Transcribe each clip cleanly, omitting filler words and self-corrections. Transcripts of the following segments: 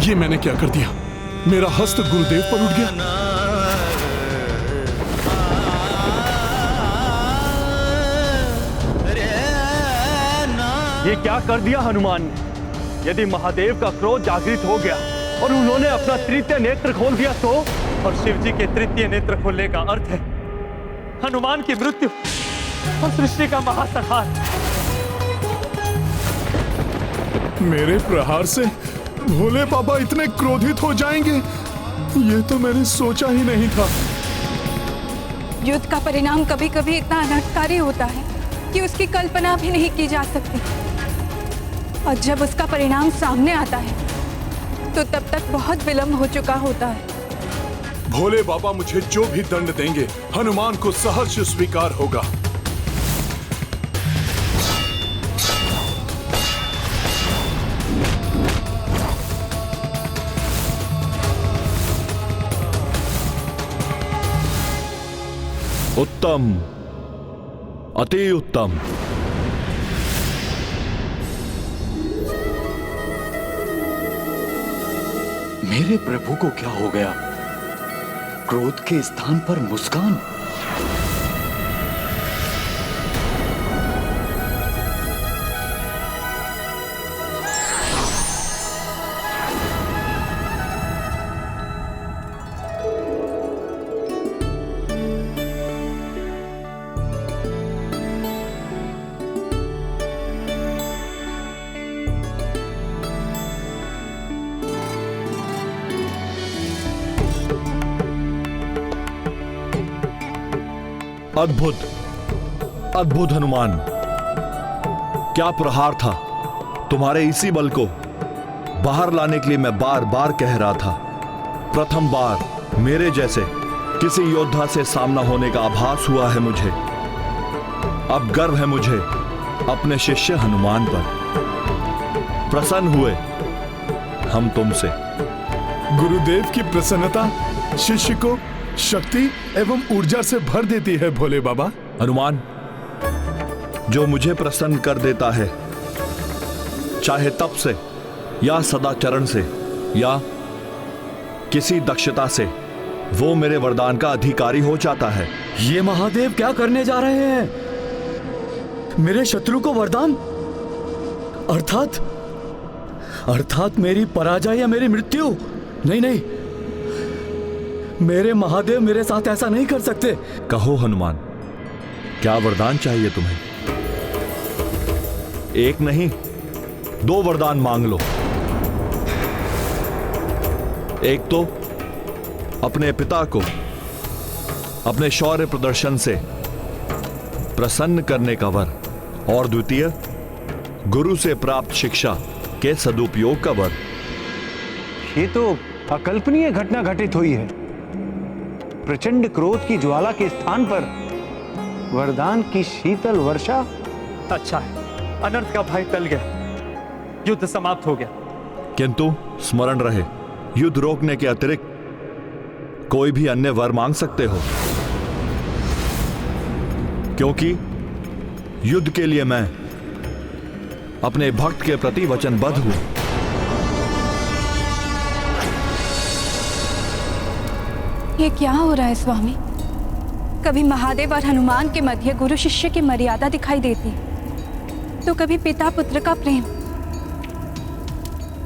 ये मैंने क्या कर दिया? मेरा हस्त गुरुदेव पर उठ गया। ये क्या कर दिया हनुमान ने? यदि महादेव का क्रोध जागृत हो गया और उन्होंने अपना तृतीय नेत्र खोल दिया तो? और शिव जी के तृतीय नेत्र खोलने का अर्थ है हनुमान की मृत्यु और सृष्टि का महासंहार। मेरे प्रहार से भोले बाबा इतने क्रोधित हो जाएंगे, ये तो मैंने सोचा ही नहीं था। युद्ध का परिणाम कभी कभी इतना अनर्थकारी होता है कि उसकी कल्पना भी नहीं की जा सकती, और जब उसका परिणाम सामने आता है तो तब तक बहुत विलंब हो चुका होता है। भोले बाबा मुझे जो भी दंड देंगे हनुमान को सहर्ष स्वीकार होगा। उत्तम, अति उत्तम। मेरे प्रभु को क्या हो गया? क्रोध के स्थान पर मुस्कान। अद्भुत, अद्भुत हनुमान, क्या प्रहार था। तुम्हारे इसी बल को बाहर लाने के लिए मैं बार बार कह रहा था। प्रथम बार मेरे जैसे किसी योद्धा से सामना होने का आभास हुआ है मुझे। अब गर्व है मुझे अपने शिष्य हनुमान पर। प्रसन्न हुए हम तुमसे। गुरुदेव की प्रसन्नता शिष्य को शक्ति एवं ऊर्जा से भर देती है भोले बाबा। हनुमान, जो मुझे प्रसन्न कर देता है, चाहे तप से या सदाचरण से या किसी दक्षता से, वो मेरे वरदान का अधिकारी हो जाता है। ये महादेव क्या करने जा रहे हैं? मेरे शत्रु को वरदान? अर्थात मेरी पराजय या मेरी मृत्यु? नहीं नहीं, मेरे महादेव मेरे साथ ऐसा नहीं कर सकते। कहो हनुमान, क्या वरदान चाहिए तुम्हें? एक नहीं, 2 वरदान मांग लो। एक तो अपने पिता को अपने शौर्य प्रदर्शन से प्रसन्न करने का वर, और द्वितीय गुरु से प्राप्त शिक्षा के सदुपयोग का वर। ये तो अकल्पनीय घटना घटित हुई है। प्रचंड क्रोध की ज्वाला के स्थान पर वरदान की शीतल वर्षा। अच्छा है, अनर्थ का भय टल गया, युद्ध समाप्त हो गया। किंतु स्मरण रहे, युद्ध रोकने के अतिरिक्त कोई भी अन्य वर मांग सकते हो, क्योंकि युद्ध के लिए मैं अपने भक्त के प्रति वचनबद्ध हूं। ये क्या हो रहा है स्वामी? कभी महादेव और हनुमान के मध्य गुरु शिष्य की मर्यादा दिखाई देती है, तो कभी पिता पुत्र का प्रेम,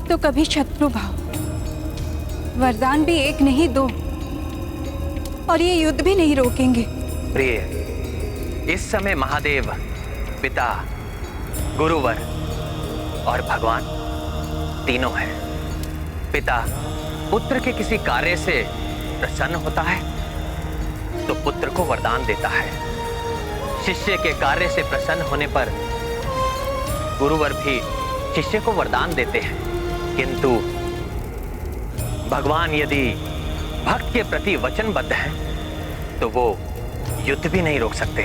तो कभी शत्रु भाव। वरदान भी एक नहीं 2, और ये युद्ध भी नहीं रोकेंगे। प्रिय, इस समय महादेव पिता, गुरुवर और भगवान तीनों हैं। पिता पुत्र के किसी कार्य से प्रसन्न होता है तो पुत्र को वरदान देता है। शिष्य के कार्य से प्रसन्न होने पर गुरुवर भी शिष्य को वरदान देते हैं। किंतु भगवान यदि भक्त के प्रति वचनबद्ध हैं तो वो युद्ध भी नहीं रोक सकते।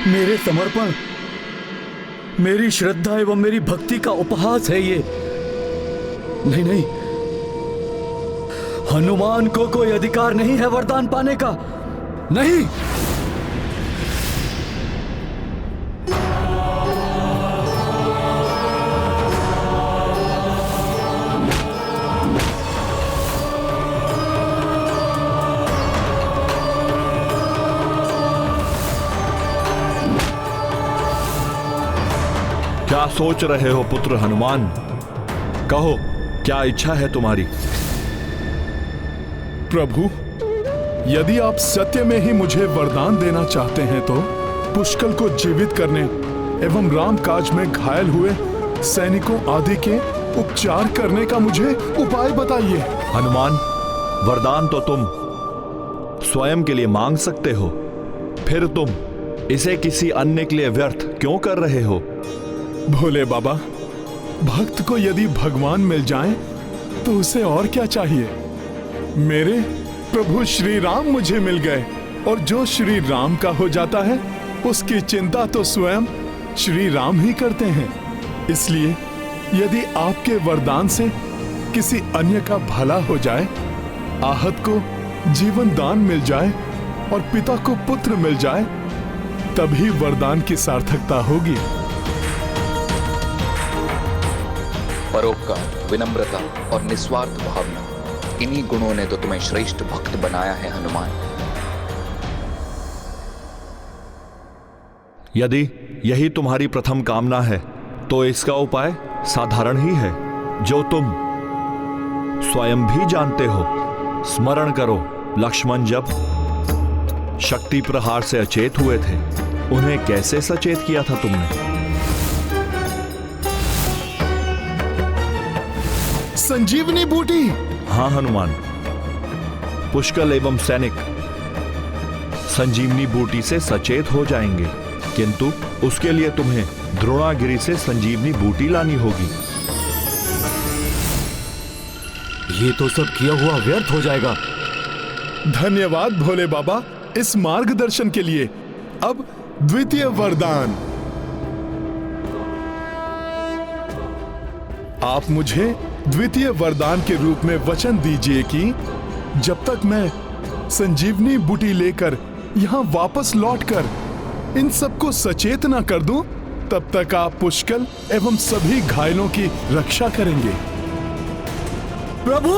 मेरे समर्पण, मेरी श्रद्धा एवं मेरी भक्ति का उपहास है ये। नहीं नहीं, हनुमान को कोई अधिकार नहीं है वरदान पाने का। नहीं। क्या सोच रहे हो पुत्र हनुमान? कहो, क्या इच्छा है तुम्हारी? प्रभु, यदि आप सत्य में ही मुझे वरदान देना चाहते हैं तो पुष्कल को जीवित करने एवं राम काज में घायल हुए सैनिकों आदि के उपचार करने का मुझे उपाय बताइए। हनुमान, वरदान तो तुम स्वयं के लिए मांग सकते हो, फिर तुम इसे किसी अन्य के लिए व्यर्थ क्यों कर रहे हो? भोले बाबा, भक्त को यदि भगवान मिल जाएं, तो उसे और क्या चाहिए? मेरे प्रभु श्री राम मुझे मिल गए, और जो श्री राम का हो जाता है उसकी चिंता तो स्वयं श्री राम ही करते हैं। इसलिए यदि आपके वरदान से किसी अन्य का भला हो जाए, आहत को जीवन दान मिल जाए और पिता को पुत्र मिल जाए, तभी वरदान की सार्थकता होगी। परोपकार, विनम्रता और निस्वार्थ भावना, इन्हीं गुणों ने तो तुम्हें श्रेष्ठ भक्त बनाया है हनुमान। यदि यही तुम्हारी प्रथम कामना है तो इसका उपाय साधारण ही है, जो तुम स्वयं भी जानते हो। स्मरण करो, लक्ष्मण जब शक्ति प्रहार से अचेत हुए थे, उन्हें कैसे सचेत किया था तुमने? संजीवनी बूटी। हाँ हनुमान, पुष्कल एवं सैनिक संजीवनी बूटी से सचेत हो जाएंगे, किंतु उसके लिए तुम्हें द्रोणागिरी से संजीवनी बूटी लानी होगी। ये तो सब किया हुआ व्यर्थ हो जाएगा। धन्यवाद भोले बाबा इस मार्गदर्शन के लिए। अब द्वितीय वरदान। आप मुझे द्वितीय वरदान के रूप में वचन दीजिए कि जब तक मैं संजीवनी बूटी लेकर यहाँ वापस लौटकर इन सबको सचेत न कर दूं, तब तक आप पुष्कल एवं सभी घायलों की रक्षा करेंगे। प्रभु,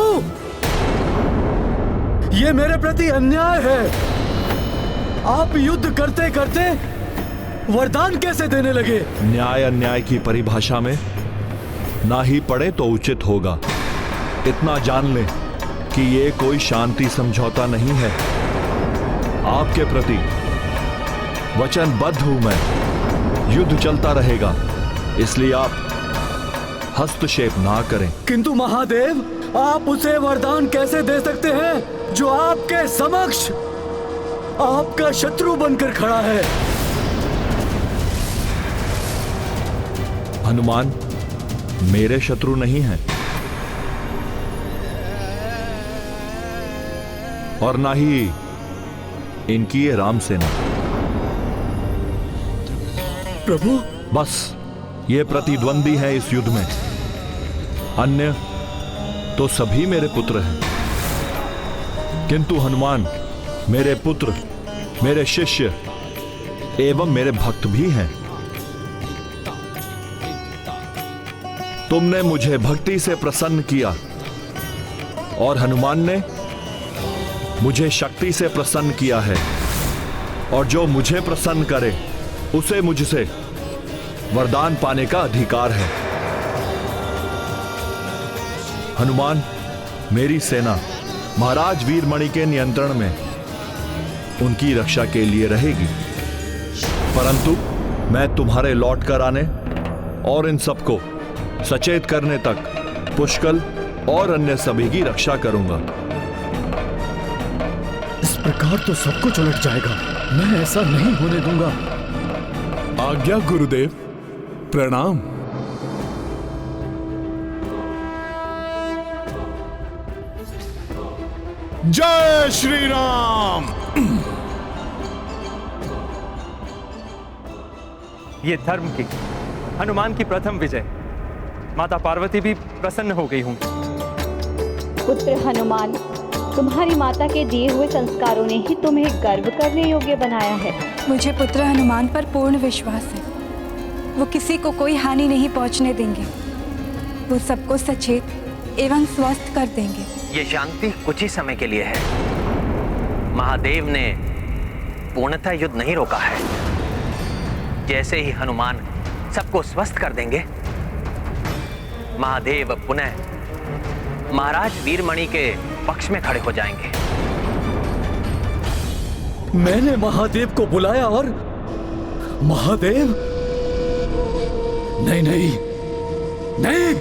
ये मेरे प्रति अन्याय है। आप युद्ध करते करते वरदान कैसे देने लगे? न्याय अन्याय की परिभाषा में ना ही पड़े तो उचित होगा। इतना जान लें कि ये कोई शांति समझौता नहीं है। आपके प्रति वचनबद्ध हूं मैं। युद्ध चलता रहेगा, इसलिए आप हस्तक्षेप ना करें। किंतु महादेव, आप उसे वरदान कैसे दे सकते हैं जो आपके समक्ष आपका शत्रु बनकर खड़ा है? हनुमान मेरे शत्रु नहीं हैं, और ना ही इनकी ये राम सेना। प्रभु, बस ये प्रतिद्वंदी है इस युद्ध में, अन्य तो सभी मेरे पुत्र हैं। किंतु हनुमान मेरे पुत्र, मेरे शिष्य एवं मेरे भक्त भी हैं। तुमने मुझे भक्ति से प्रसन्न किया और हनुमान ने मुझे शक्ति से प्रसन्न किया है, और जो मुझे प्रसन्न करे उसे मुझसे वरदान पाने का अधिकार है। हनुमान, मेरी सेना महाराज वीरमणि के नियंत्रण में उनकी रक्षा के लिए रहेगी, परंतु मैं तुम्हारे लौट कर आने और इन सबको सचेत करने तक पुष्कल और अन्य सभी की रक्षा करूंगा। इस प्रकार तो सब कुछ उलट जाएगा। मैं ऐसा नहीं होने दूंगा। आज्ञा गुरुदेव, प्रणाम। जय श्री राम। ये धर्म की, हनुमान की प्रथम विजय। माता पार्वती भी प्रसन्न हो गई होंगी। पुत्र हनुमान, तुम्हारी माता के दिए हुए संस्कारों ने ही तुम्हें गर्व करने योग्य बनाया है। मुझे पुत्र हनुमान पर पूर्ण विश्वास है। वो किसी को कोई हानि नहीं पहुंचने देंगे। वो सबको सचेत एवं स्वस्थ कर देंगे। ये शांति कुछ ही समय के लिए है। महादेव ने पूर्णतः युद्ध नहीं रोका है। जैसे ही हनुमान सबको स्वस्थ कर देंगे, महादेव पुनः महाराज वीरमणि के पक्ष में खड़े हो जाएंगे। मैंने महादेव को बुलाया और महादेव? नहीं नहीं नहीं।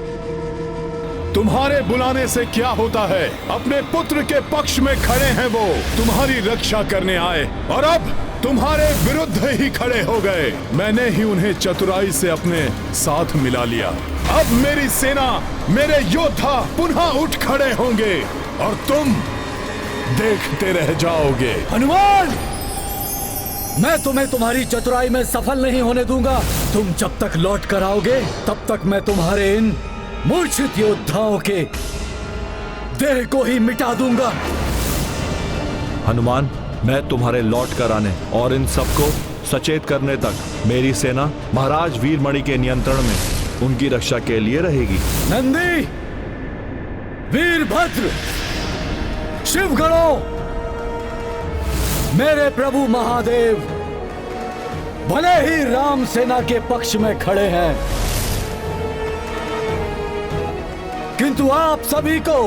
तुम्हारे बुलाने से क्या होता है? अपने पुत्र के पक्ष में खड़े हैं वो, तुम्हारी रक्षा करने आए और अब तुम्हारे विरुद्ध ही खड़े हो गए। मैंने ही उन्हें चतुराई से अपने साथ मिला लिया। अब मेरी सेना, मेरे योद्धा पुनः उठ खड़े होंगे और तुम देखते रह जाओगे। हनुमान, मैं तुम्हें तुम्हारी चतुराई में सफल नहीं होने दूंगा। तुम जब तक लौट कर आओगे तब तक मैं तुम्हारे इन मूर्छित योद्धाओं के देह को ही मिटा दूंगा। हनुमान, मैं तुम्हारे लौट कर आने और इन सबको सचेत करने तक मेरी सेना महाराज वीरमणि के नियंत्रण में उनकी रक्षा के लिए रहेगी। नंदी, वीरभद्र, शिवगणों, मेरे प्रभु महादेव भले ही राम सेना के पक्ष में खड़े हैं, किंतु आप सभी को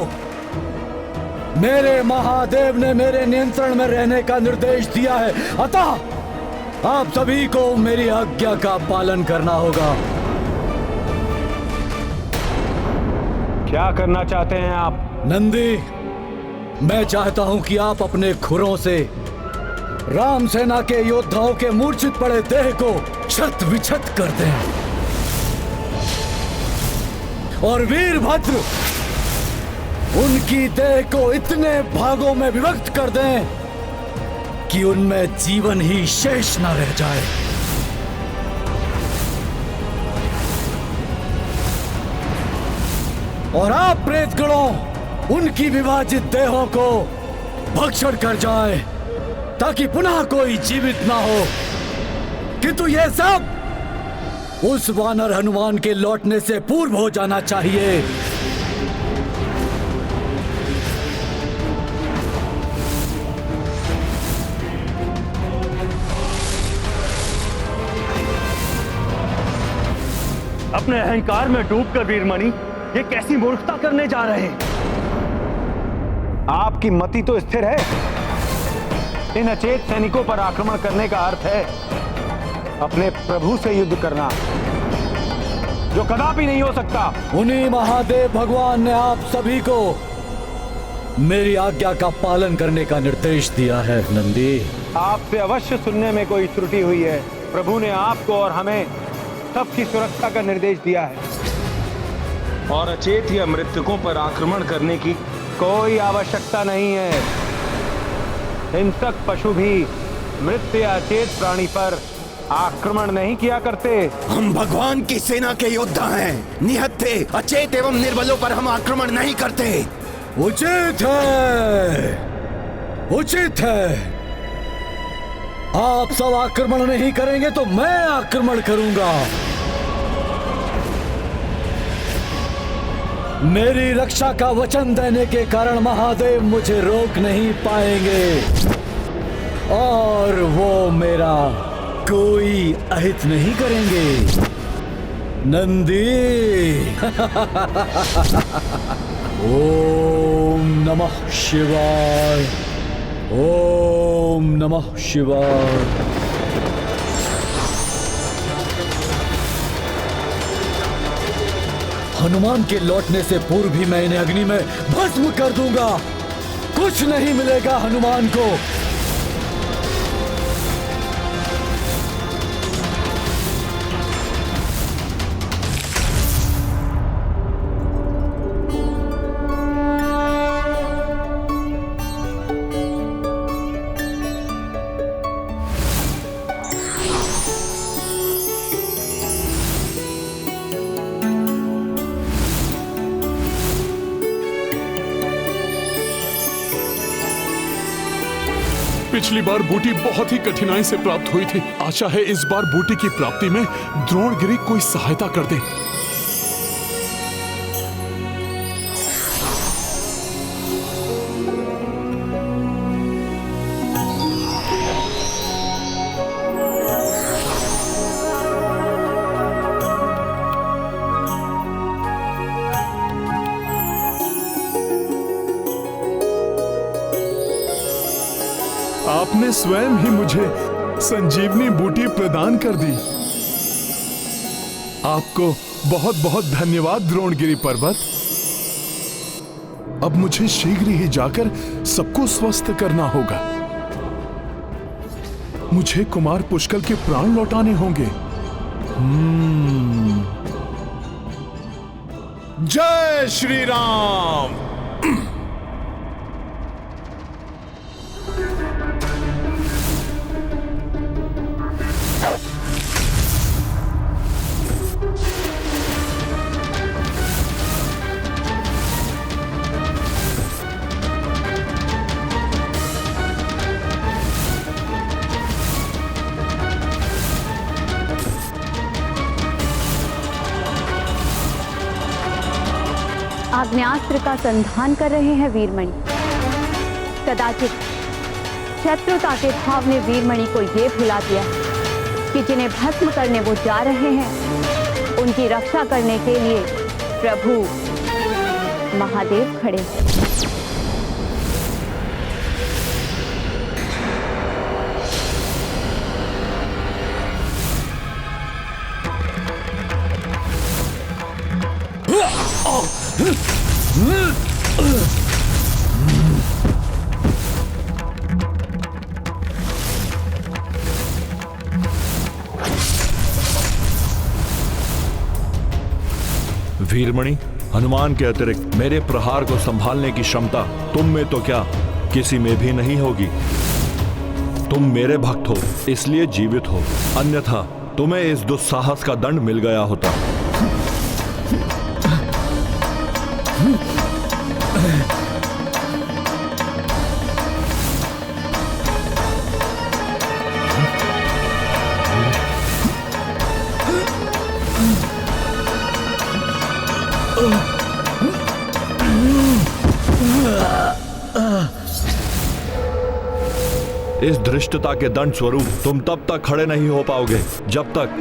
मेरे महादेव ने मेरे नियंत्रण में रहने का निर्देश दिया है। अतः आप सभी को मेरी आज्ञा का पालन करना होगा। क्या करना चाहते हैं आप? नंदी, मैं चाहता हूं कि आप अपने खुरों से राम सेना के योद्धाओं के मूर्छित पड़े देह को छत विछत कर दें और वीरभद्र उनकी देह को इतने भागों में विभक्त कर दें कि उनमें जीवन ही शेष न रह जाए। और आप प्रेतगणों उनकी विभाजित देहों को भक्षण कर जाए ताकि पुनः कोई जीवित ना हो। किंतु यह सब उस वानर हनुमान के लौटने से पूर्व हो जाना चाहिए। अपने अहंकार में डूबकर वीरमणि ये कैसी मूर्खता करने जा रहे हैं? आपकी मति तो स्थिर है। इन अचेत सैनिकों पर आक्रमण करने का अर्थ है अपने प्रभु से युद्ध करना, जो कदापि नहीं हो सकता। उन्हीं महादेव भगवान ने आप सभी को मेरी आज्ञा का पालन करने का निर्देश दिया है। नंदी, आपसे अवश्य सुनने में कोई त्रुटि हुई है। प्रभु ने आपको और हमें सबकी सुरक्षा का निर्देश दिया है और अचेत या मृतकों पर आक्रमण करने की कोई आवश्यकता नहीं है। हिंसक पशु भी मृत या अचेत प्राणी पर आक्रमण नहीं किया करते। हम भगवान की सेना के योद्धा हैं। निहत्थे, अचेत एवं निर्बलों पर हम आक्रमण नहीं करते। उचित है, उचित है। आप सब आक्रमण नहीं करेंगे तो मैं आक्रमण करूंगा। मेरी रक्षा का वचन देने के कारण महादेव मुझे रोक नहीं पाएंगे और वो मेरा कोई अहित नहीं करेंगे। नंदी, ओम नमः शिवाय, ओम नमः शिवाय। हनुमान के लौटने से पूर्व भी मैं इन्हें अग्नि में भस्म कर दूंगा। कुछ नहीं मिलेगा हनुमान को। पिछली बार बूटी बहुत ही कठिनाई से प्राप्त हुई थी। आशा है इस बार बूटी की प्राप्ति में द्रोणगिरि कोई सहायता कर दे। आपने स्वयं ही मुझे संजीवनी बूटी प्रदान कर दी। आपको बहुत बहुत धन्यवाद द्रोणगिरि पर्वत। अब मुझे शीघ्र ही जाकर सबको स्वस्थ करना होगा। मुझे कुमार पुष्कल के प्राण लौटाने होंगे। जय श्री राम। आग्नेयास्त्र का संधान कर रहे हैं वीरमणि। कदाचित शत्रुता के भाव ने वीरमणि को ये भुला दिया कि जिन्हें भस्म करने वो जा रहे हैं, उनकी रक्षा करने के लिए प्रभु महादेव खड़े हैं। वीरमणि, हनुमान के अतिरिक्त मेरे प्रहार को संभालने की क्षमता तुम में तो क्या किसी में भी नहीं होगी। तुम मेरे भक्त हो इसलिए जीवित हो, अन्यथा तुम्हें इस दुस्साहस का दंड मिल गया होता। इस धृष्टता के दंड स्वरूप तुम तब तक खड़े नहीं हो पाओगे जब तक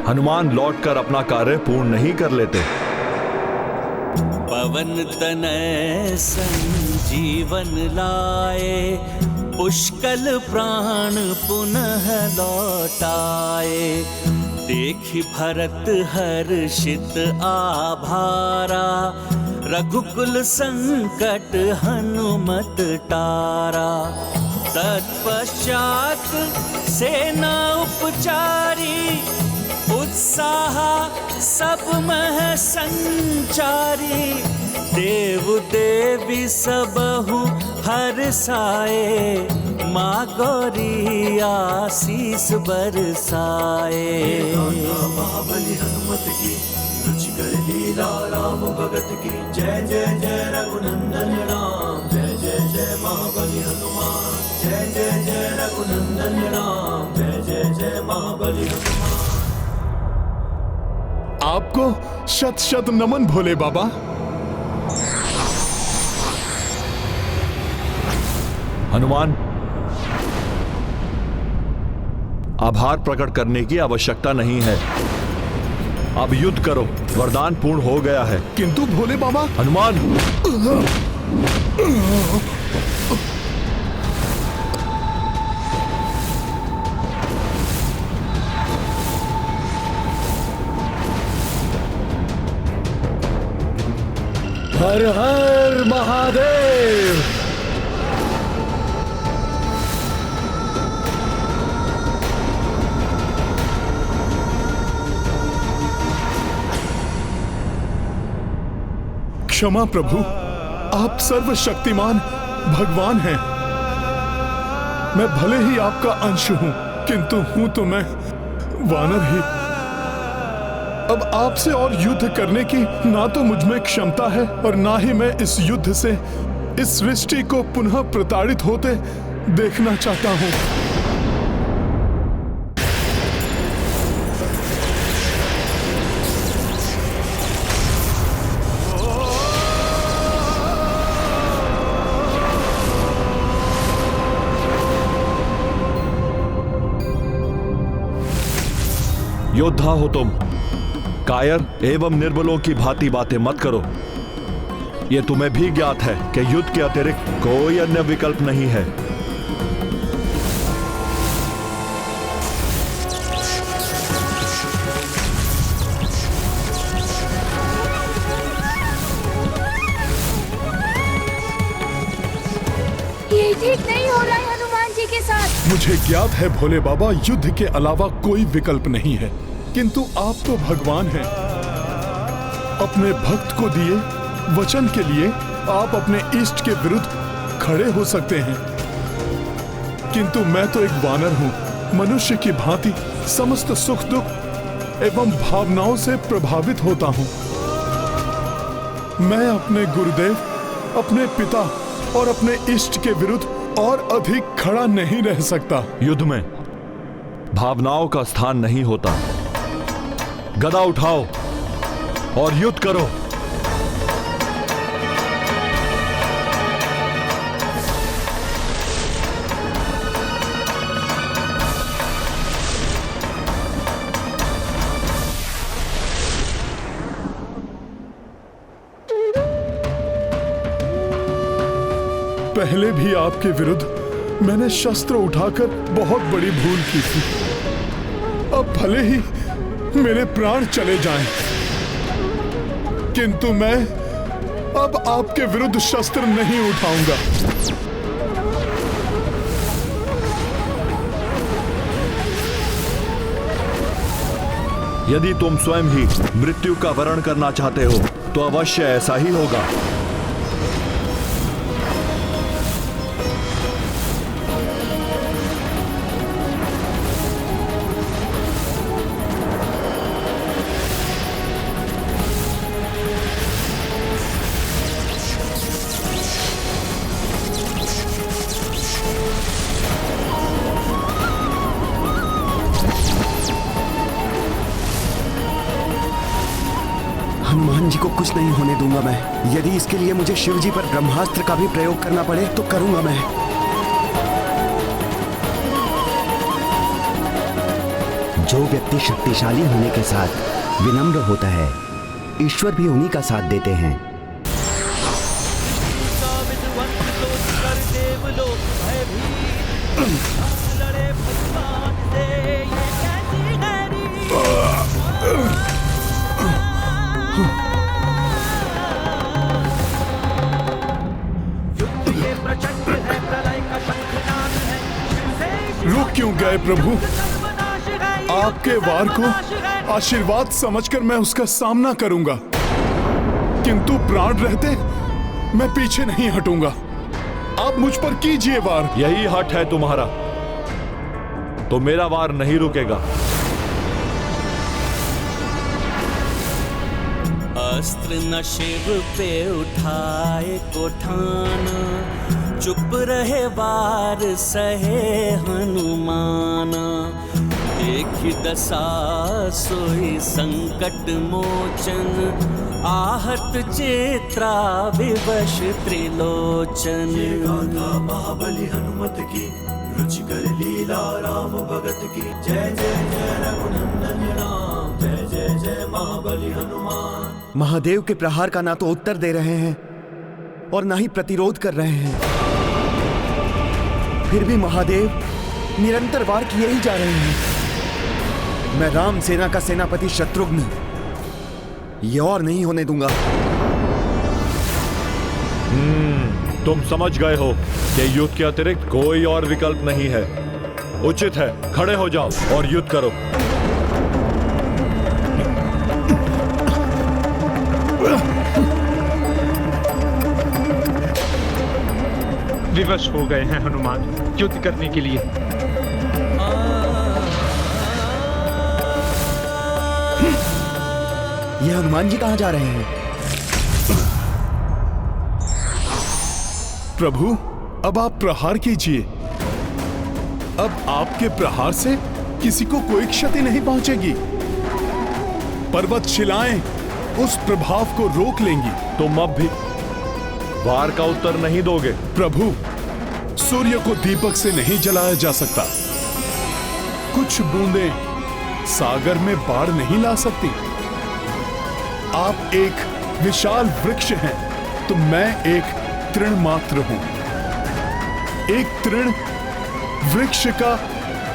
हनुमान लौटकर अपना कार्य पूर्ण नहीं कर लेते। पवन तनय संजीवन लाए, पुष्कल प्राण पुनः लौटाए। देखि भरत हर्षित आभारा, रघुकुल संकट हनुमत टारा। तत्पश्चात सेना उपचारी, उत्साह सब मह संचारी। देव देवी सबहु हर्षाए, माँ गौरी आशीष बरसाए। महाबली हनुमत की रुचिकर लीला, राम भगत की जय जय जय रघुनंदन राम। जय जय जय महाबली हनुमान, जय जय जय रघुनंदन राम। जय जय जय महाबली हनुमान। आपको शत शत नमन भोले बाबा। हनुमान, आभार प्रकट करने की आवश्यकता नहीं है। अब युद्ध करो, वरदान पूर्ण हो गया है। किंतु भोले बाबा। हनुमान, हर हर महादेव। क्षमा प्रभु, आप सर्वशक्तिमान भगवान हैं। मैं भले ही आपका अंश हूं, किंतु हूं तो मैं वानर ही। अब आपसे और युद्ध करने की ना तो मुझ में क्षमता है और ना ही मैं इस युद्ध से इस सृष्टि को पुनः प्रताड़ित होते देखना चाहता हूं। योद्धा हो तुम, कायर एवं निर्बलों की भांति बातें मत करो। यह तुम्हें भी ज्ञात है कि युद्ध के अतिरिक्त कोई अन्य विकल्प नहीं है। मुझे ज्ञात है भोले बाबा, युद्ध के अलावा कोई विकल्प नहीं है, किंतु आप तो भगवान हैं। अपने भक्त को दिए वचन के लिए आप अपने इष्ट के विरुद्ध खड़े हो सकते हैं, किंतु मैं तो एक वानर हूं, मनुष्य की भांति समस्त सुख दुख एवं भावनाओं से प्रभावित होता हूं। मैं अपने गुरुदेव, अपने पिता और अपने इष्ट के विरुद्ध और अधिक खड़ा नहीं रह सकता। युद्ध में भावनाओं का स्थान नहीं होता। गदा उठाओ और युद्ध करो। पहले भी आपके विरुद्ध मैंने शस्त्र उठाकर बहुत बड़ी भूल की थी। अब भले ही मेरे प्राण चले जाएं, किंतु मैं अब आपके विरुद्ध शस्त्र नहीं उठाऊंगा। यदि तुम स्वयं ही मृत्यु का वरण करना चाहते हो तो अवश्य ऐसा ही होगा। हनुमान जी को कुछ नहीं होने दूंगा मैं। यदि इसके लिए मुझे शिव जी पर ब्रह्मास्त्र का भी प्रयोग करना पड़े तो करूंगा मैं। जो व्यक्ति शक्तिशाली होने के साथ विनम्र होता है, ईश्वर भी उन्हीं का साथ देते हैं। रुक क्यों गए प्रभु? आपके वार को आशीर्वाद समझकर मैं उसका सामना करूंगा, किंतु प्राण रहते मैं पीछे नहीं हटूंगा। आप मुझ पर कीजिए वार। यही हठ है तुम्हारा तो मेरा वार नहीं रुकेगा। अस्त्र न शिव पे उठाए को ठाना, चुप रहे वार सहे हनुमान। एक ही दशा सोई संकट मोचन, आहत चेत्रा विवश त्रिलोचन। महाबली हनुमत की, रुचिकर लीला राम भगत की। जय जय जय रघुनंदन राम, जय जय जय महाबली हनुमान। महादेव के प्रहार का ना तो उत्तर दे रहे हैं और ना ही प्रतिरोध कर रहे हैं, फिर भी महादेव निरंतर वार किए ही जा रहे हैं। मैं राम सेना का सेनापति शत्रुघ्न ये और नहीं होने दूंगा। तुम समझ गए हो कि युद्ध के अतिरिक्त कोई और विकल्प नहीं है। उचित है, खड़े हो जाओ और युद्ध करो। विवश हो गए हैं हनुमान युद्ध करने के लिए। ये हनुमान जी कहां जा रहे हैं? प्रभु, अब आप प्रहार कीजिए। अब आपके प्रहार से किसी को कोई क्षति नहीं पहुंचेगी। पर्वत शिलाएं उस प्रभाव को रोक लेंगी। तुम अब भी वार का उत्तर नहीं दोगे? प्रभु, सूर्य को दीपक से नहीं जलाया जा सकता। कुछ बूंदें सागर में बाढ़ नहीं ला सकती। आप एक विशाल वृक्ष हैं तो मैं एक तृण मात्र हूं। एक तृण वृक्ष का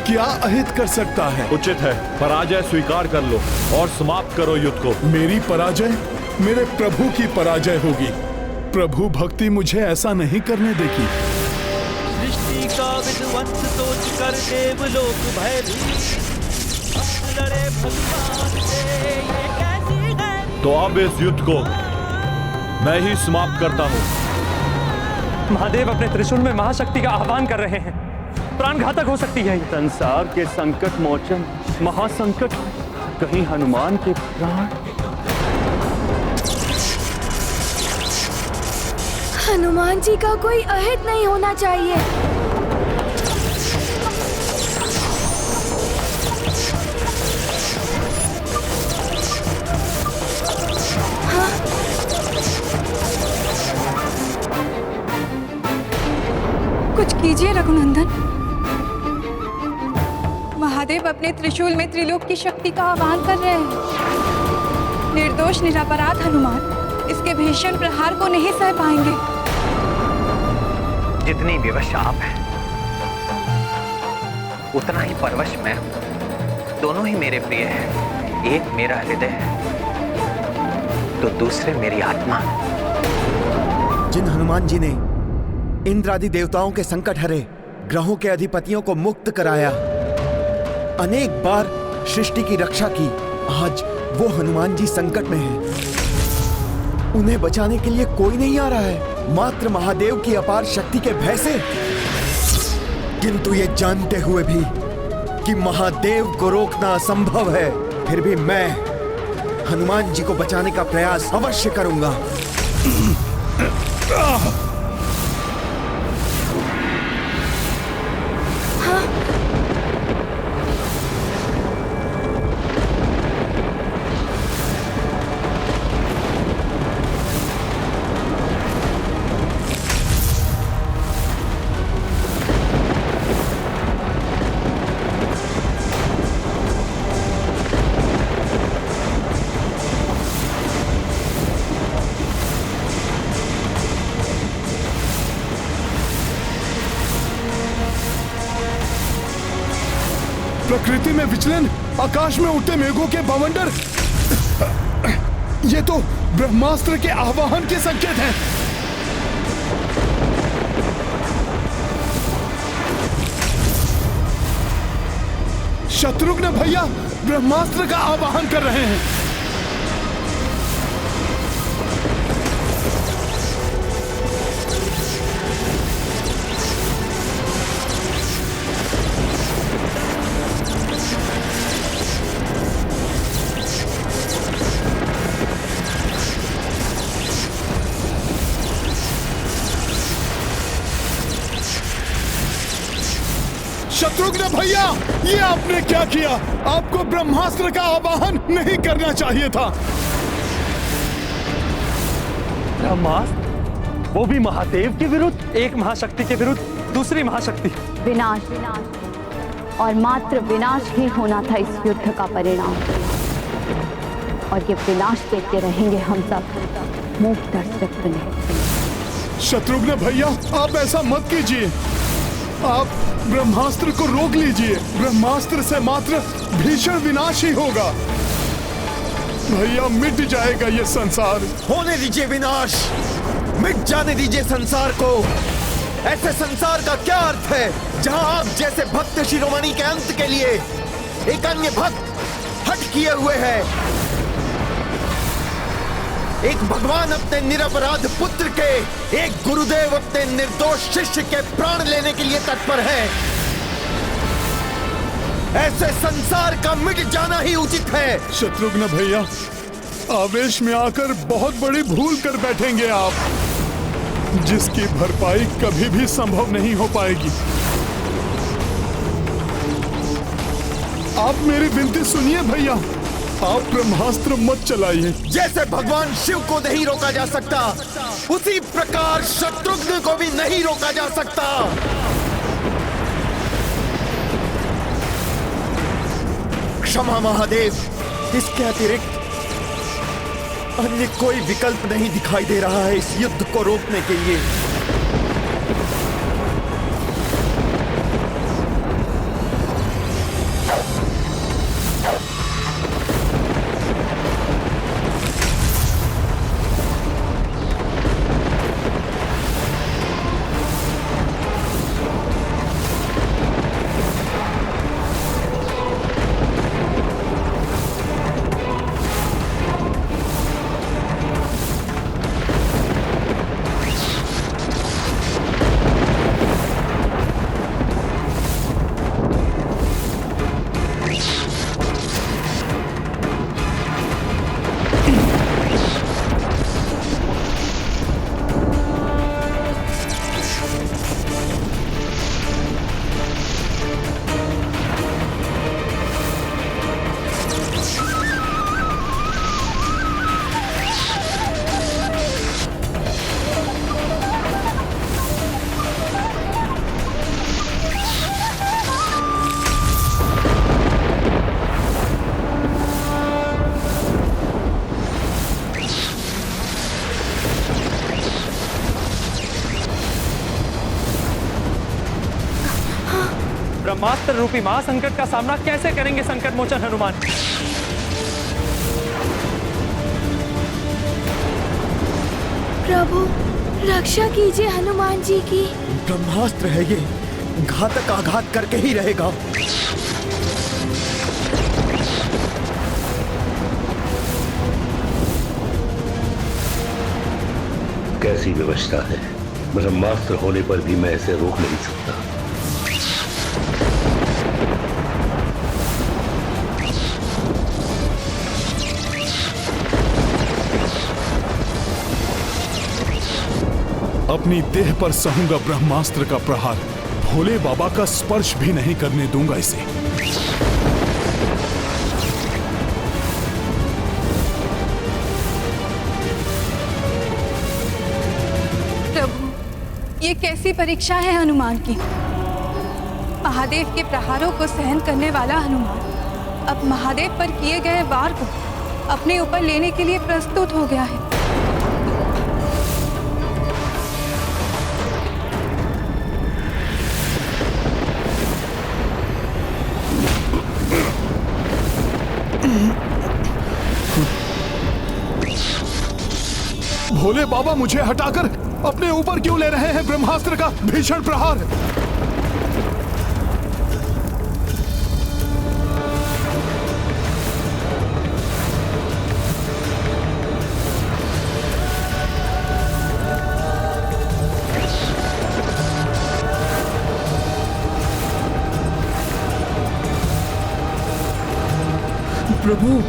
क्या अहित कर सकता है? उचित है, पराजय स्वीकार कर लो और समाप्त करो युद्ध को। मेरी पराजय मेरे प्रभु की पराजय होगी। प्रभु भक्ति मुझे ऐसा नहीं करने देगी। सृष्टि का वंश सोच कर देवलोक भयभीत लड़े भगवान से, ये कैसी है। तो अब इस युद्ध को मैं ही समाप्त करता हूं। महादेव अपने त्रिशूल में महाशक्ति का आह्वान कर रहे हैं, प्राण घातक हो सकती है। संसार के संकट मोचन महासंकट, कहीं हनुमान के प्राण। हनुमान जी का कोई अहित नहीं होना चाहिए। हाँ? कुछ कीजिए रघुनंदन। महादेव अपने त्रिशूल में त्रिलोक की शक्ति का आह्वान कर रहे हैं। निर्दोष निरपराध हनुमान इसके भीषण प्रहार को नहीं सह पाएंगे। जितनी विवश आप हैं, उतना ही परवश मैं हूं। दोनों ही मेरे प्रिय हैं। एक मेरा हृदय है तो दूसरे मेरी आत्मा। जिन हनुमान जी ने इंद्र आदि देवताओं के संकट हरे, ग्रहों के अधिपतियों को मुक्त कराया, अनेक बार सृष्टि की रक्षा की, आज वो हनुमान जी संकट में हैं। उन्हें बचाने के लिए कोई नहीं आ रहा है, मात्र महादेव की अपार शक्ति के भय से। किंतु ये जानते हुए भी कि महादेव को रोकना असंभव है, फिर भी मैं हनुमान जी को बचाने का प्रयास अवश्य करूंगा। प्रकृति में विचलन, आकाश में उठते मेघों के बवंडर, ये तो ब्रह्मास्त्र के आह्वान के संकेत हैं। शत्रुघ्न भैया ब्रह्मास्त्र का आह्वान कर रहे हैं। शत्रुघ्न भैया, ये आपने क्या किया? आपको ब्रह्मास्त्र का आवाहन नहीं करना चाहिए था। ब्रह्मास्त्र? वो भी महादेव के विरुद्ध? एक महाशक्ति के विरुद्ध दूसरी महाशक्ति। विनाश, और मात्र विनाश ही होना था इस युद्ध का परिणाम। और ये विनाश देखते रहेंगे हम सब मूक दर्शक बने। शत्रुघ्न भैया, आप ऐसा मत कीजिए। आप ब्रह्मास्त्र को रोक लीजिए। ब्रह्मास्त्र से मात्र भीषण विनाश ही होगा। भैया, मिट जाएगा ये संसार। होने दीजिए विनाश, मिट जाने दीजिए संसार को। ऐसे संसार का क्या अर्थ है जहां आप जैसे भक्त शिरोमणि के अंत के लिए एक अन्य भक्त हट किए हुए है। एक भगवान अपने निरपराध पुत्र के, एक गुरुदेव अपने निर्दोष शिष्य के प्राण लेने के लिए तत्पर है। ऐसे संसार का मिट जाना ही उचित है। शत्रुघ्न भैया, आवेश में आकर बहुत बड़ी भूल कर बैठेंगे आप, जिसकी भरपाई कभी भी संभव नहीं हो पाएगी। आप मेरी विनती सुनिए भैया, आप ब्रह्मास्त्र मत चलाइए। जैसे भगवान शिव को नहीं रोका जा सकता, उसी प्रकार शत्रुघ्न को भी नहीं रोका जा सकता। क्षमा महादेव, इसके अतिरिक्त अन्य कोई विकल्प नहीं दिखाई दे रहा है इस युद्ध को रोकने के लिए। ब्रह्मास्त्र रूपी महासंकट का सामना कैसे करेंगे संकट मोचन हनुमान? प्रभु रक्षा कीजिए हनुमान जी की। ब्रह्मास्त्र है ये, घातक आघात करके ही रहेगा। कैसी व्यवस्था है, ब्रह्मास्त्र होने पर भी मैं इसे रोक नहीं सकता। अपनी देह पर सहूंगा ब्रह्मास्त्र का प्रहार, भोले बाबा का स्पर्श भी नहीं करने दूंगा इसे। प्रभु, ये कैसी परीक्षा है हनुमान की? महादेव के प्रहारों को सहन करने वाला हनुमान अब महादेव पर किए गए वार को अपने ऊपर लेने के लिए प्रस्तुत हो गया है। भोले बाबा मुझे हटाकर अपने ऊपर क्यों ले रहे हैं ब्रह्मास्त्र का भीषण प्रहार? प्रभु,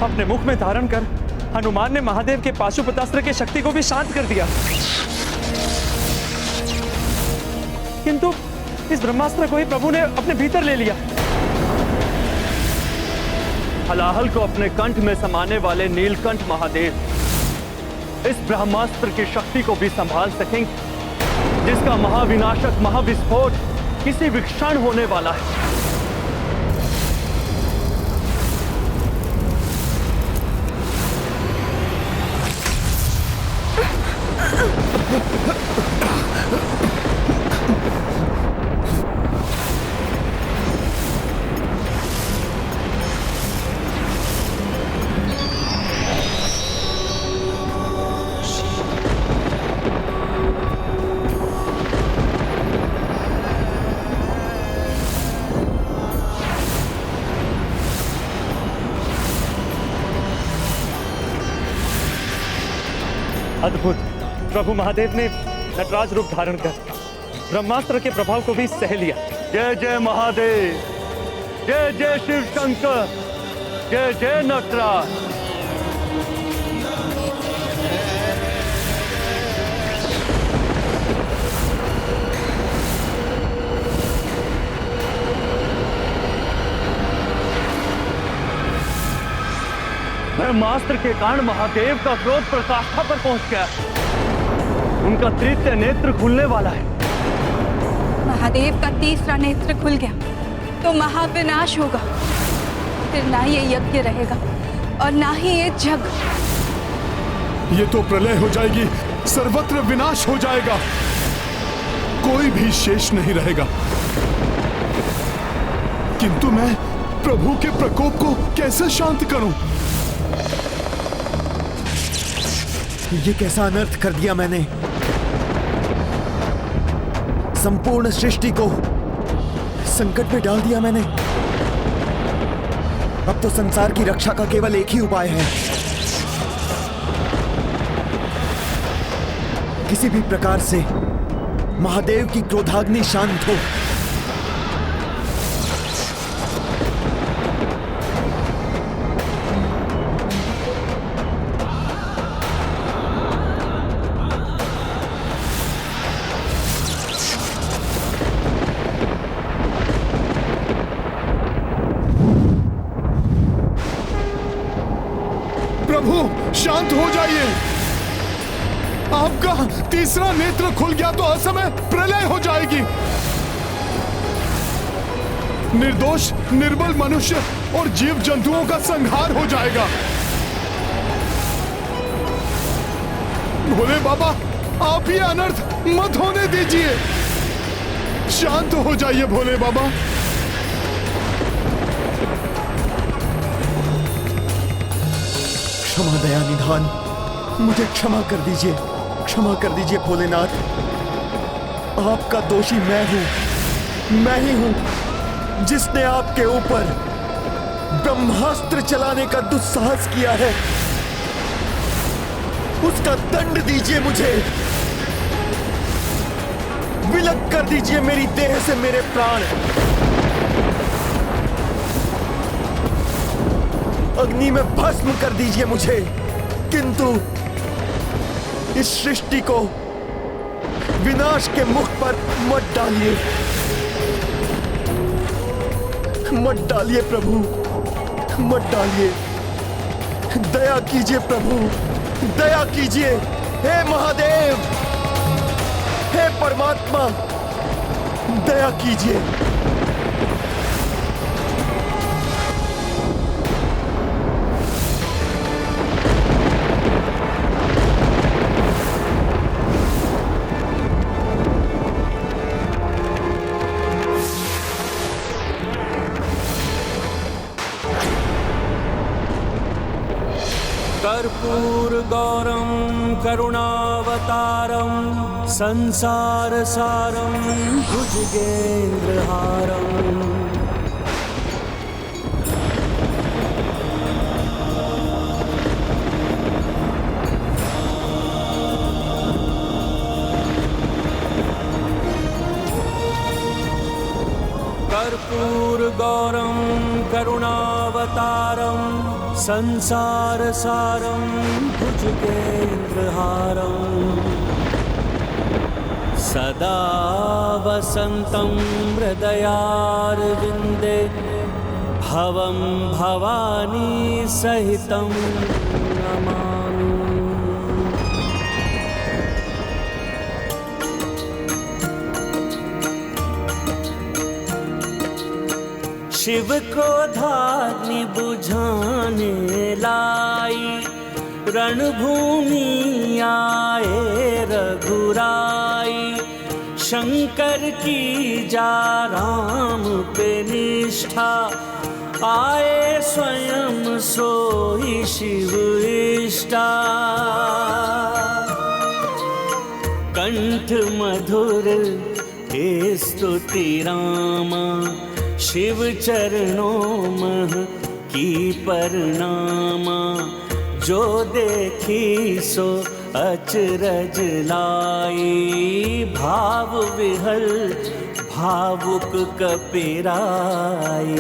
अपने मुख में धारण कर हनुमान ने महादेव के पाशुपतास्त्र की शक्ति को भी शांत कर दिया, किंतु इस ब्रह्मास्त्र को ही प्रभु ने अपने भीतर ले लिया। हलाहल को अपने कंठ में समाने वाले नीलकंठ महादेव इस ब्रह्मास्त्र की शक्ति को भी संभाल सकेंगे, जिसका महाविनाशक महाविस्फोट किसी भी क्षण होने वाला है। अद्भुत! प्रभु महादेव ने नटराज रूप धारण कर ब्रह्मास्त्र के प्रभाव को भी सह लिया। जय जय महादेव, जय जय शिव शंकर, जय जय नटराज। ब्रह्मास्त्र के कारण महादेव का क्रोध प्रकाष्ठा पर पहुंच गया। उनका तृतीय नेत्र खुलने वाला है। महादेव का तीसरा नेत्र खुल गया तो महाविनाश होगा। फिर ना ये यज्ञ रहेगा और ना ही ये जग। ये तो प्रलय हो जाएगी, सर्वत्र विनाश हो जाएगा, कोई भी शेष नहीं रहेगा। किंतु मैं प्रभु के प्रकोप को कैसे शांत करूं? ये कैसा अनर्थ कर दिया मैंने। संपूर्ण सृष्टि को संकट में डाल दिया मैंने। अब तो संसार की रक्षा का केवल एक ही उपाय है, किसी भी प्रकार से महादेव की क्रोधाग्नि शांत हो। शांत हो जाइए। आपका तीसरा नेत्र खुल गया तो असमय प्रलय हो जाएगी। निर्दोष निर्बल मनुष्य और जीव जंतुओं का संहार हो जाएगा। भोले बाबा, आप ही अनर्थ मत होने दीजिए। शांत हो जाइए भोले बाबा। क्षमा दया निधान, मुझे क्षमा कर दीजिए, क्षमा कर दीजिए भोलेनाथ। आपका दोषी मैं ही हूं जिसने आपके ऊपर ब्रह्मास्त्र चलाने का दुस्साहस किया है। उसका दंड दीजिए मुझे, विलग कर दीजिए मेरी देह से मेरे प्राण। अग्नि में भस्म कर दीजिए मुझे, किंतु इस सृष्टि को विनाश के मुख पर मत डालिए, मत डालिए प्रभु, मत डालिए। दया कीजिए प्रभु, दया कीजिए। हे महादेव, हे परमात्मा, दया कीजिए। कर्पूरगौरं करुणावतारं संसारसारं भुजगेन्द्रहारम् कर्पूरगौरं करुणावतारं संसारसारं भुजगेन्द्रहारम् सदा वसन्तं हृदयारविन्दे भवं भवानी सहितं नमामि। शिव क्रोधाग्नि बुझाने लाई, रणभूमि आए रघुराई। शंकर की जा राम पे निष्ठा, आए स्वयं सोई शिव इष्टा। कंठ मधुर हे स्तुति रामा, शिव चरणों मह की परनामा। जो देखी सो अचरज लाई, भाव विहल भावुक कपिराई।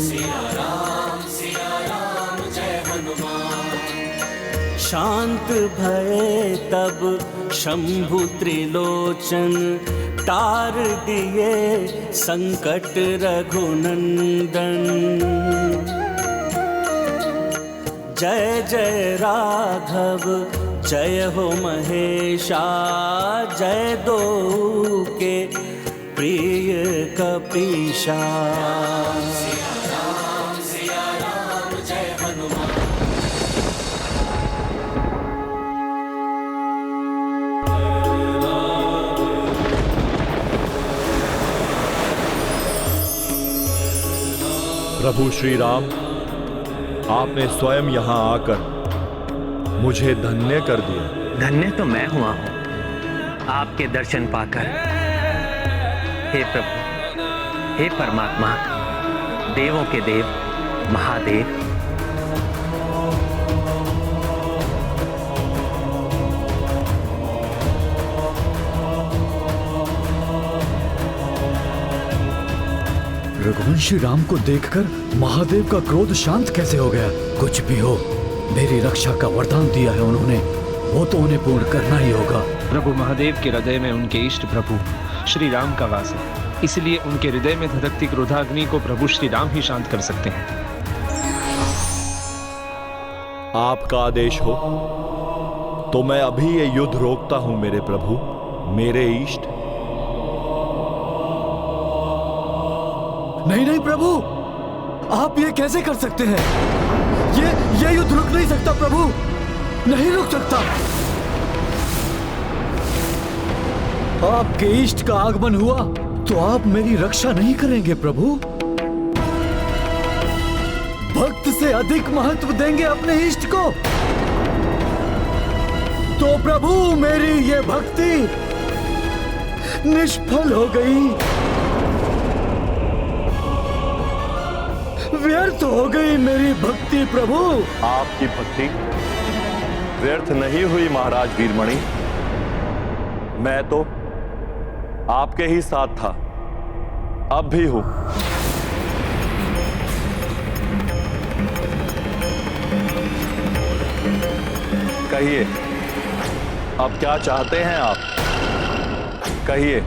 सिया राम जय हनुमान। शांत भये तब शंभु त्रिलोचन, तार दिए संकट रघुनंदन। जय जय राघव जय हो महेशा, जय दो के प्रिय कपीशा। सिया राम जय हनुमान। प्रभु श्री राम, आपने स्वयं यहाँ आकर मुझे धन्य कर दिया। धन्य तो मैं हुआ हूं आपके दर्शन पाकर। हे प्रभु, हे परमात्मा, देवों के देव महादेव, रघुवंशी राम को देखकर महादेव का क्रोध शांत कैसे हो गया? कुछ भी हो, मेरी रक्षा का वरदान दिया है उन्होंने, वो तो उन्हें पूर्ण करना ही होगा। प्रभु महादेव के हृदय में उनके इष्ट प्रभु श्री राम का वास है, इसलिए उनके हृदय में धधकती क्रोधाग्नि को प्रभु श्री राम ही शांत कर सकते हैं। आपका आदेश हो तो मैं अभी ये युद्ध रोकता हूं मेरे प्रभु, मेरे इष्ट। नहीं नहीं प्रभु, आप ये कैसे कर सकते हैं? ये युद्ध रुक नहीं सकता प्रभु, नहीं रुक सकता। आपके इष्ट का आगमन हुआ तो आप मेरी रक्षा नहीं करेंगे प्रभु। भक्त से अधिक महत्व देंगे अपने इष्ट को, तो प्रभु मेरी ये भक्ति निष्फल हो गई, व्यर्थ हो गई मेरी भक्ति प्रभु। आपकी भक्ति व्यर्थ नहीं हुई महाराज वीरमणि, मैं तो आपके ही साथ था, अब भी हूं। कहिए अब क्या चाहते हैं आप? कहिए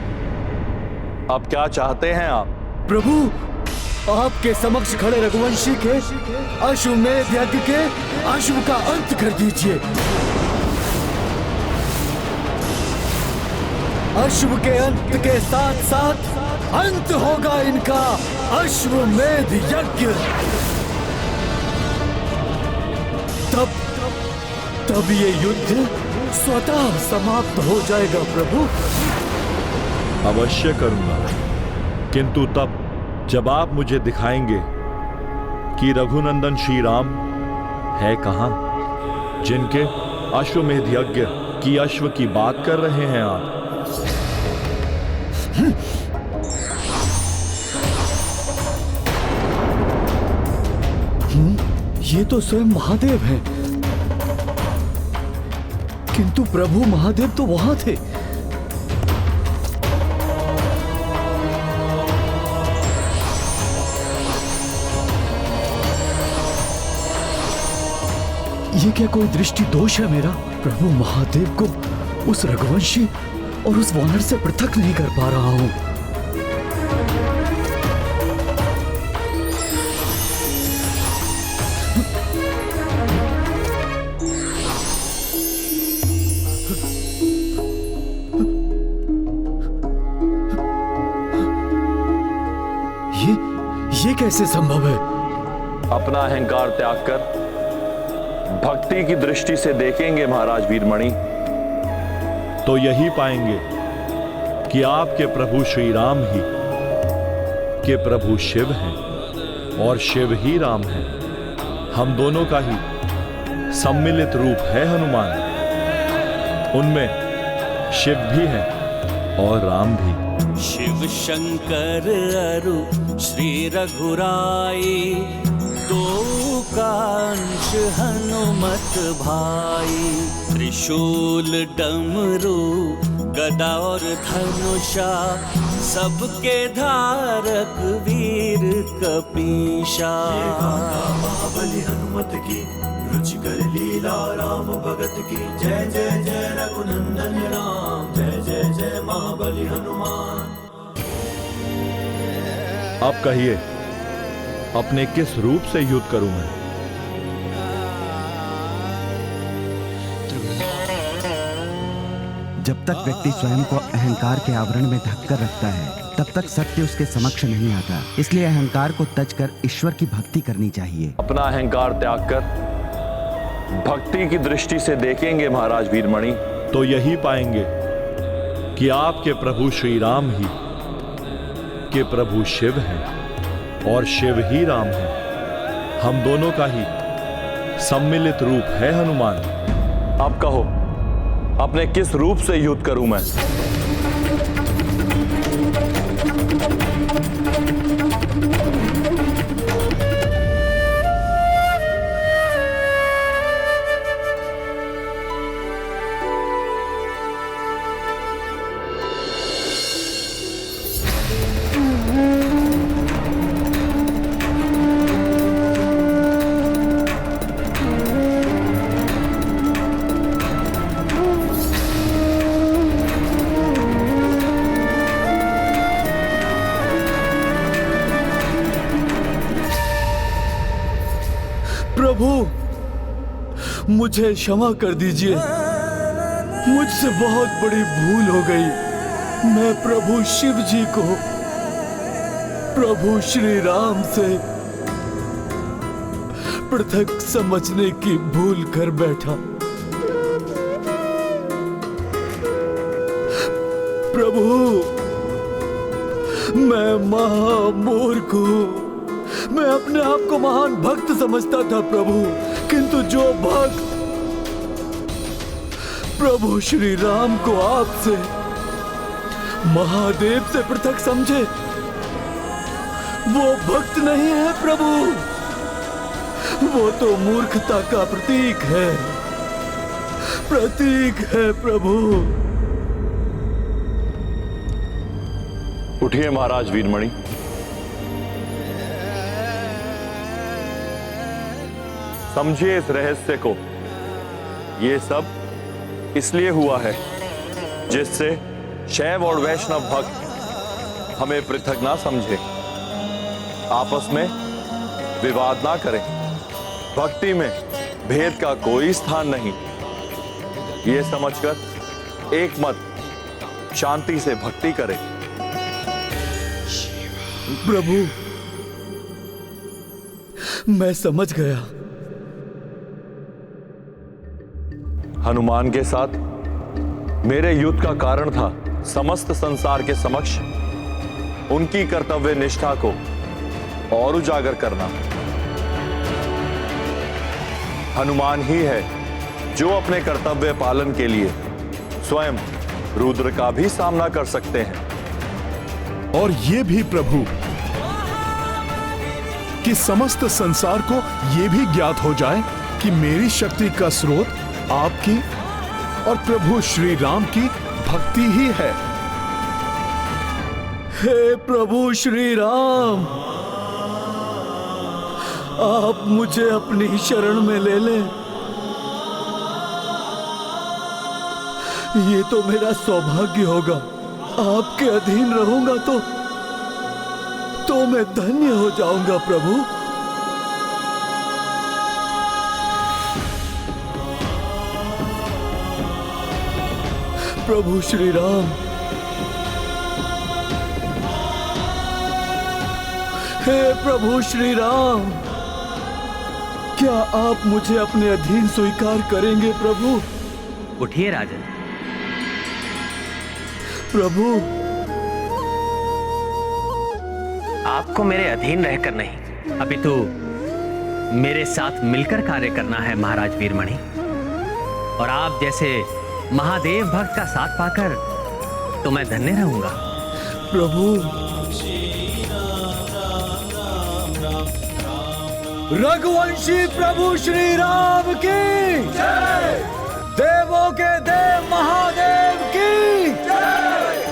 अब क्या चाहते हैं आप? प्रभु आपके समक्ष खड़े रघुवंशी के अश्वमेध यज्ञ के अश्व का अंत कर दीजिए। अश्व के अंत के साथ साथ अंत होगा इनका अश्वमेध यज्ञ। तब ये युद्ध स्वतः समाप्त हो जाएगा प्रभु। अवश्य करूंगा, किंतु तब जब आप मुझे दिखाएंगे कि रघुनंदन श्री राम है कहां, जिनके अश्वमेध यज्ञ की अश्व की बात कर रहे हैं आप। ये तो स्वयं महादेव हैं, किंतु प्रभु महादेव तो वहां थे। ये क्या कोई दृष्टि दोष है मेरा? प्रभु महादेव को उस रघुवंशी और उस वानर से पृथक नहीं कर पा रहा हूं। ये कैसे संभव है? अपना अहंकार त्याग कर भक्ति की दृष्टि से देखेंगे महाराज वीरमणि, तो यही पाएंगे कि आपके प्रभु श्री राम ही के प्रभु शिव हैं और शिव ही राम हैं। हम दोनों का ही सम्मिलित रूप है हनुमान, उनमें शिव भी है और राम भी। शिव शंकर अरु श्री रघुराई, दो कांश हनुमत भाई। त्रिशूल डमरू गदा और धनुषा, सबके धारक वीर कपीशा। महाबली हनुमत की रुचिकर लीला राम भगत की। जय जय जय रघुनंदन राम, जय जय जय महाबली हनुमान। अब कहिए अपने किस रूप से युद्ध करूं मैं? जब तक व्यक्ति स्वयं को अहंकार के आवरण में ढककर रखता है, तब तक सत्य उसके समक्ष नहीं आता। इसलिए अहंकार को तज कर ईश्वर की भक्ति करनी चाहिए। अपना अहंकार त्याग कर भक्ति की दृष्टि से देखेंगे महाराज वीरमणि, तो यही पाएंगे कि आपके प्रभु श्री राम ही के प्रभु शिव हैं और शिव ही राम हैं। हम दोनों का ही सम्मिलित रूप है हनुमान। अब कहो अपने किस रूप से युद्ध करूं मैं? मुझे क्षमा कर दीजिए। मुझसे बहुत बड़ी भूल हो गई। मैं प्रभु शिव जी को प्रभु श्री राम से पृथक समझने की भूल कर बैठा। प्रभु, मैं महामूर्ख हूं। मैं अपने आप को महान भक्त समझता था प्रभु, किंतु जो भक्त प्रभु श्री राम को आपसे महादेव से पृथक समझे, वो भक्त नहीं है प्रभु, वो तो मूर्खता का प्रतीक है, प्रतीक है प्रभु। उठिए महाराज वीरमणि। समझिए इस रहस्य को। ये सब इसलिए हुआ है जिससे शैव और वैष्णव भक्त हमें पृथक ना समझे, आपस में विवाद ना करें। भक्ति में भेद का कोई स्थान नहीं, ये समझकर एक मत शांति से भक्ति करें। प्रभु, मैं समझ गया। हनुमान के साथ मेरे युद्ध का कारण था समस्त संसार के समक्ष उनकी कर्तव्य निष्ठा को और उजागर करना। हनुमान ही है जो अपने कर्तव्य पालन के लिए स्वयं रुद्र का भी सामना कर सकते हैं। और ये भी प्रभु कि समस्त संसार को ये भी ज्ञात हो जाए कि मेरी शक्ति का स्रोत आपकी और प्रभु श्री राम की भक्ति ही है। हे प्रभु श्री राम, आप मुझे अपनी शरण में ले लें। ये तो मेरा सौभाग्य होगा। आपके अधीन रहूंगा तो मैं धन्य हो जाऊंगा प्रभु। प्रभु श्री राम, हे प्रभु श्री राम, क्या आप मुझे अपने अधीन स्वीकार करेंगे प्रभु? उठिए राजन। प्रभु, आपको मेरे अधीन रहकर नहीं, अपितु मेरे साथ मिलकर कार्य करना है महाराज वीरमणि। और आप जैसे महादेव भक्त का साथ पाकर तो मैं धन्य रहूंगा। प्रभु, रघुवंशी प्रभु श्री राम की जय, देवों के देव महादेव की जय,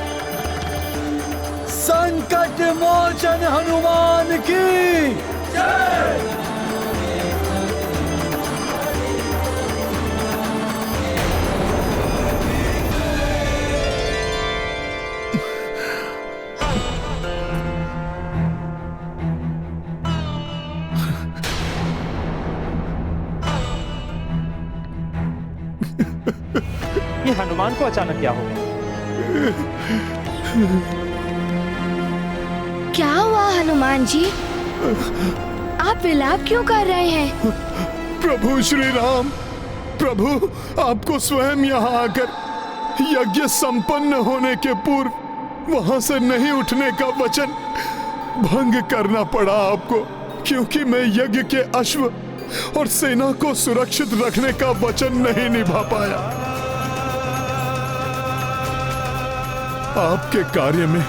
संकट मोचन हनुमान की जय। ये हनुमान को अचानक क्या हो गया? क्या हुआ हनुमान जी? आप विलाप क्यों कर रहे हैं? प्रभु श्री राम, प्रभु आपको स्वयं यहाँ आकर यज्ञ संपन्न होने के पूर्व वहां से नहीं उठने का वचन भंग करना पड़ा आपको, क्योंकि मैं यज्ञ के अश्व और सेना को सुरक्षित रखने का वचन नहीं निभा पाया। आपके कार्य में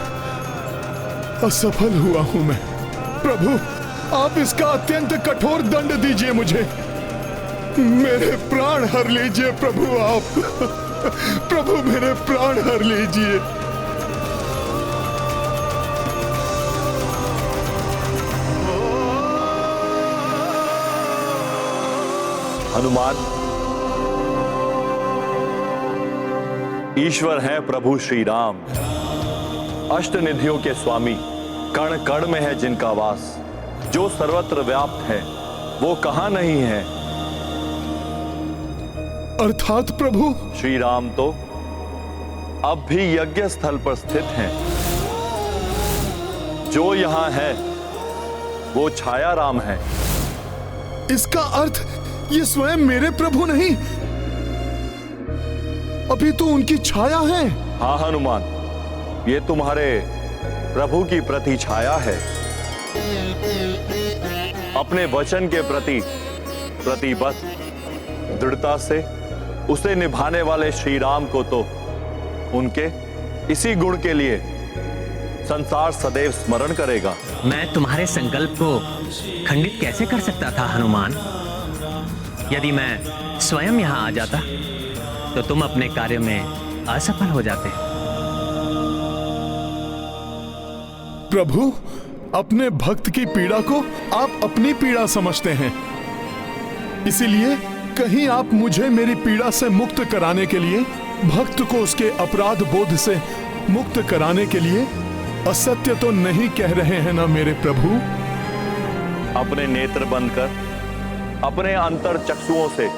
असफल हुआ हूं मैं। प्रभु, आप इसका अत्यंत कठोर दंड दीजिए मुझे। मेरे प्राण हर लीजिए प्रभु आप। प्रभु मेरे प्राण हर लीजिए। हनुमान, ईश्वर हैं प्रभु श्री राम, अष्टनिधियों के स्वामी, कण कण में है जिनका वास, जो सर्वत्र व्याप्त है वो कहां नहीं है। अर्थात प्रभु? श्री राम तो अब भी यज्ञ स्थल पर स्थित हैं। जो यहां है वो छाया राम है। इसका अर्थ ये स्वयं मेरे प्रभु नहीं, अभी तो उनकी छाया है। हाँ हनुमान, ये तुम्हारे प्रभु की प्रति छाया है। अपने वचन के प्रति प्रतिबद्ध दृढ़ता से उसे निभाने वाले श्री राम को तो उनके इसी गुण के लिए संसार सदैव स्मरण करेगा। मैं तुम्हारे संकल्प को खंडित कैसे कर सकता था हनुमान? यदि मैं स्वयं यहां आ जाता तो तुम अपने कार्य में असफल हो जाते। प्रभु, अपने भक्त की पीड़ा को आप अपनी पीड़ा समझते हैं, इसीलिए कहीं आप मुझे मेरी पीड़ा से मुक्त कराने के लिए, भक्त को उसके अपराध बोध से मुक्त कराने के लिए असत्य तो नहीं कह रहे हैं ना मेरे प्रभु? अपने नेत्र बंद कर अपने अंतर चक्षुओं से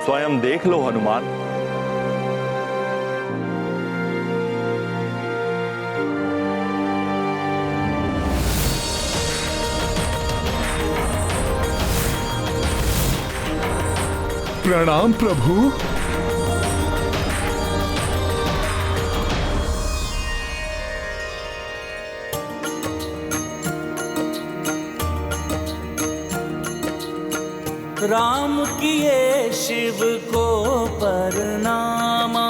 स्वयं देख लो हनुमान। प्रणाम प्रभु। राम किए शिव को परनामा,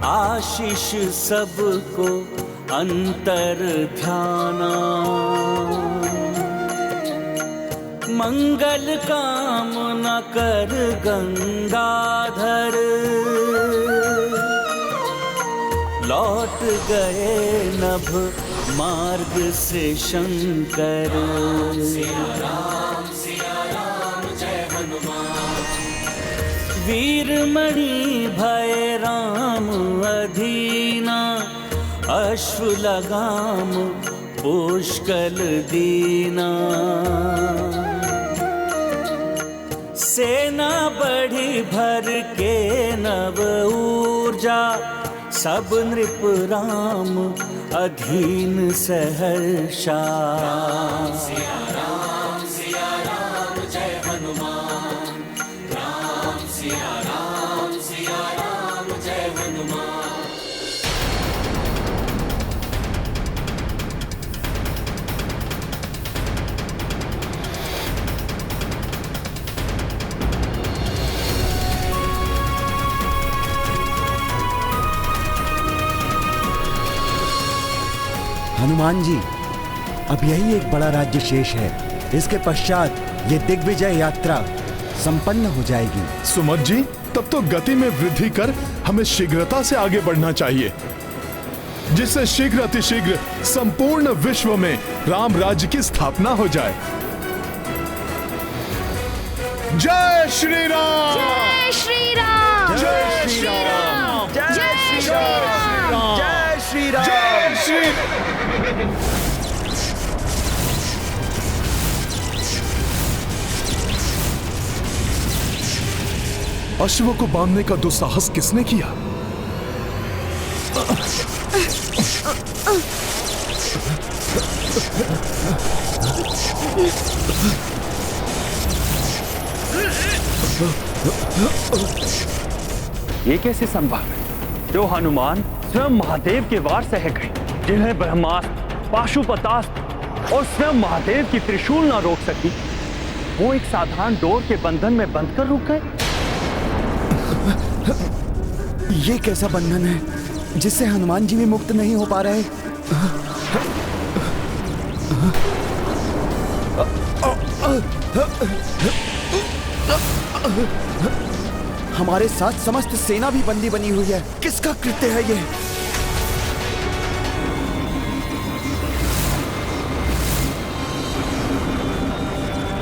आशीष सबको अंतर ध्याना। मंगल कामना कर गंगाधर, लौट गए नभ मार्ग से शंकर। सिया राम जय हनुमान। वीरमणि भय राम अधीना, अश्व लगाम पुष्कल दीना। सेना बढ़ी भर के नव ऊर्जा, सब नृप राम अधीन सहर्षा। सिया राम जय हनुमान। राम सिया राम जय हनुमान। हनुमान जी, अब यही एक बड़ा राज्य शेष है। इसके पश्चात ये दिग्विजय यात्रा संपन्न हो जाएगी। सुमत जी, तब तो गति में वृद्धि कर हमें शीघ्रता से आगे बढ़ना चाहिए, जिससे शीघ्र अतिशीघ्र संपूर्ण विश्व में राम राज्य की स्थापना हो जाए। जय श्री राम! जय श्री राम! जय श्री राम! जय श्री राम! जय श्री राम! जय श्री अश्व को बांधने का दुस्साहस किसने किया? ये कैसे संभव है? जो हनुमान स्वयं महादेव के वार से है गए, जिन्हें ब्रह्मास्त्र, पाशुपतास्त्र और स्वयं महादेव की त्रिशूल ना रोक सकी, वो एक साधारण डोर के बंधन में बंध कर रुक गए। ये कैसा बंधन है जिससे हनुमान जी भी मुक्त नहीं हो पा रहे? हमारे साथ समस्त सेना भी बंदी बनी हुई है। किसका कृत्य है ये?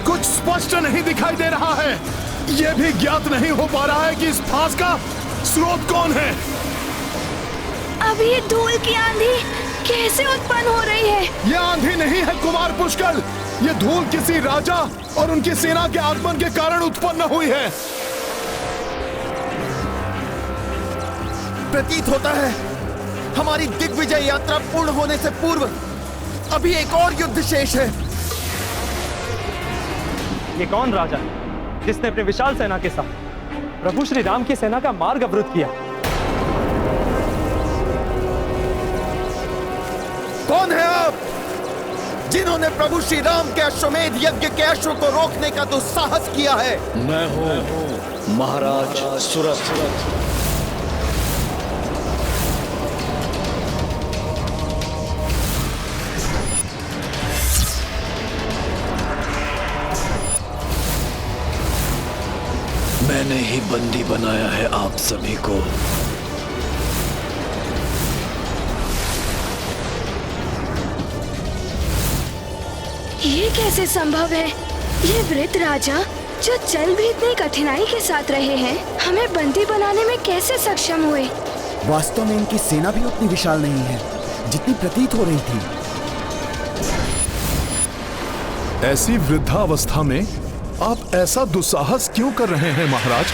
कुछ स्पष्ट नहीं दिखाई दे रहा है। यह भी ज्ञात नहीं हो पा रहा है कि इस फांस का स्रोत कौन है। अब ये धूल की आंधी कैसे उत्पन्न हो रही है? यह आंधी नहीं है कुमार पुष्कर, ये धूल किसी राजा और उनकी सेना के आगमन के कारण उत्पन्न हुई है। प्रतीत होता है हमारी दिग्विजय यात्रा पूर्ण होने से पूर्व अभी एक और युद्ध शेष है। ये कौन राजा है जिसने अपने विशाल सेना के साथ प्रभु श्री राम की सेना का मार्ग अवरुद्ध किया? कौन है आप जिन्होंने प्रभु श्री राम के अश्वमेध यज्ञ के अश्व को रोकने का दुस्साहस किया है? मैं हूं महाराज सुरथ। मैंने ही बंदी बनाया है आप सभी को। ये कैसे संभव है? ये वृद्ध राजा जो चल भी इतनी कठिनाई के साथ रहे हैं, हमें बंदी बनाने में कैसे सक्षम हुए? वास्तव में इनकी सेना भी उतनी विशाल नहीं है जितनी प्रतीत हो रही थी। ऐसी वृद्धावस्था में आप ऐसा दुस्साहस क्यों कर रहे हैं महाराज?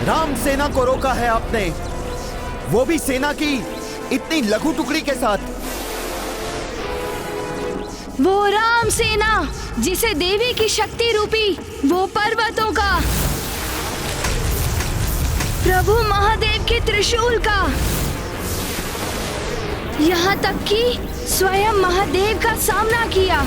राम सेना को रोका है आपने, वो भी सेना की इतनी लघु टुकड़ी के साथ। वो राम सेना जिसे देवी की शक्ति रूपी वो पर्वतों का, प्रभु महादेव के त्रिशूल का, यहाँ तक कि स्वयं महादेव का सामना किया।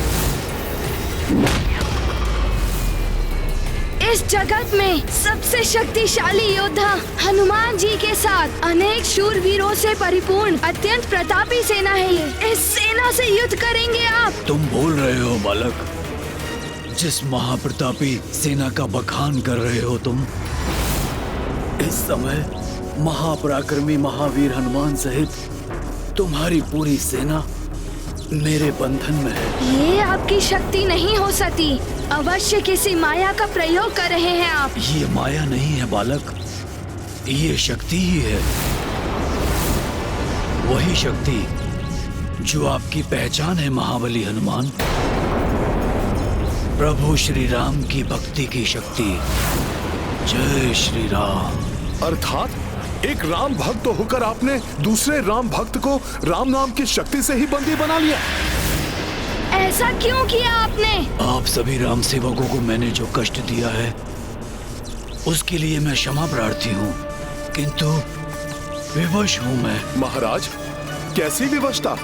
इस जगत में सबसे शक्तिशाली योद्धा हनुमान जी के साथ अनेक शूरवीरों से परिपूर्ण अत्यंत प्रतापी सेना है ये। इस सेना से युद्ध करेंगे आप? तुम बोल रहे हो बालक, जिस महाप्रतापी सेना का बखान कर रहे हो तुम, इस समय महापराक्रमी महावीर हनुमान सहित तुम्हारी पूरी सेना मेरे बंधन में है। ये आपकी शक्ति नहीं हो सकती, अवश्य किसी माया का प्रयोग कर रहे हैं आप। ये माया नहीं है बालक, ये शक्ति ही है। वही शक्ति जो आपकी पहचान है महाबली हनुमान, प्रभु श्री राम की भक्ति की शक्ति। जय श्री राम। अर्थात एक राम भक्त होकर आपने दूसरे राम भक्त को राम नाम की शक्ति से ही बंदी बना लिया। ऐसा क्यों किया आपने? आप सभी राम सेवकों को मैंने जो कष्ट दिया है उसके लिए मैं क्षमा प्रार्थी हूँ, किंतु विवश हूँ मैं। महाराज, कैसी विवशता?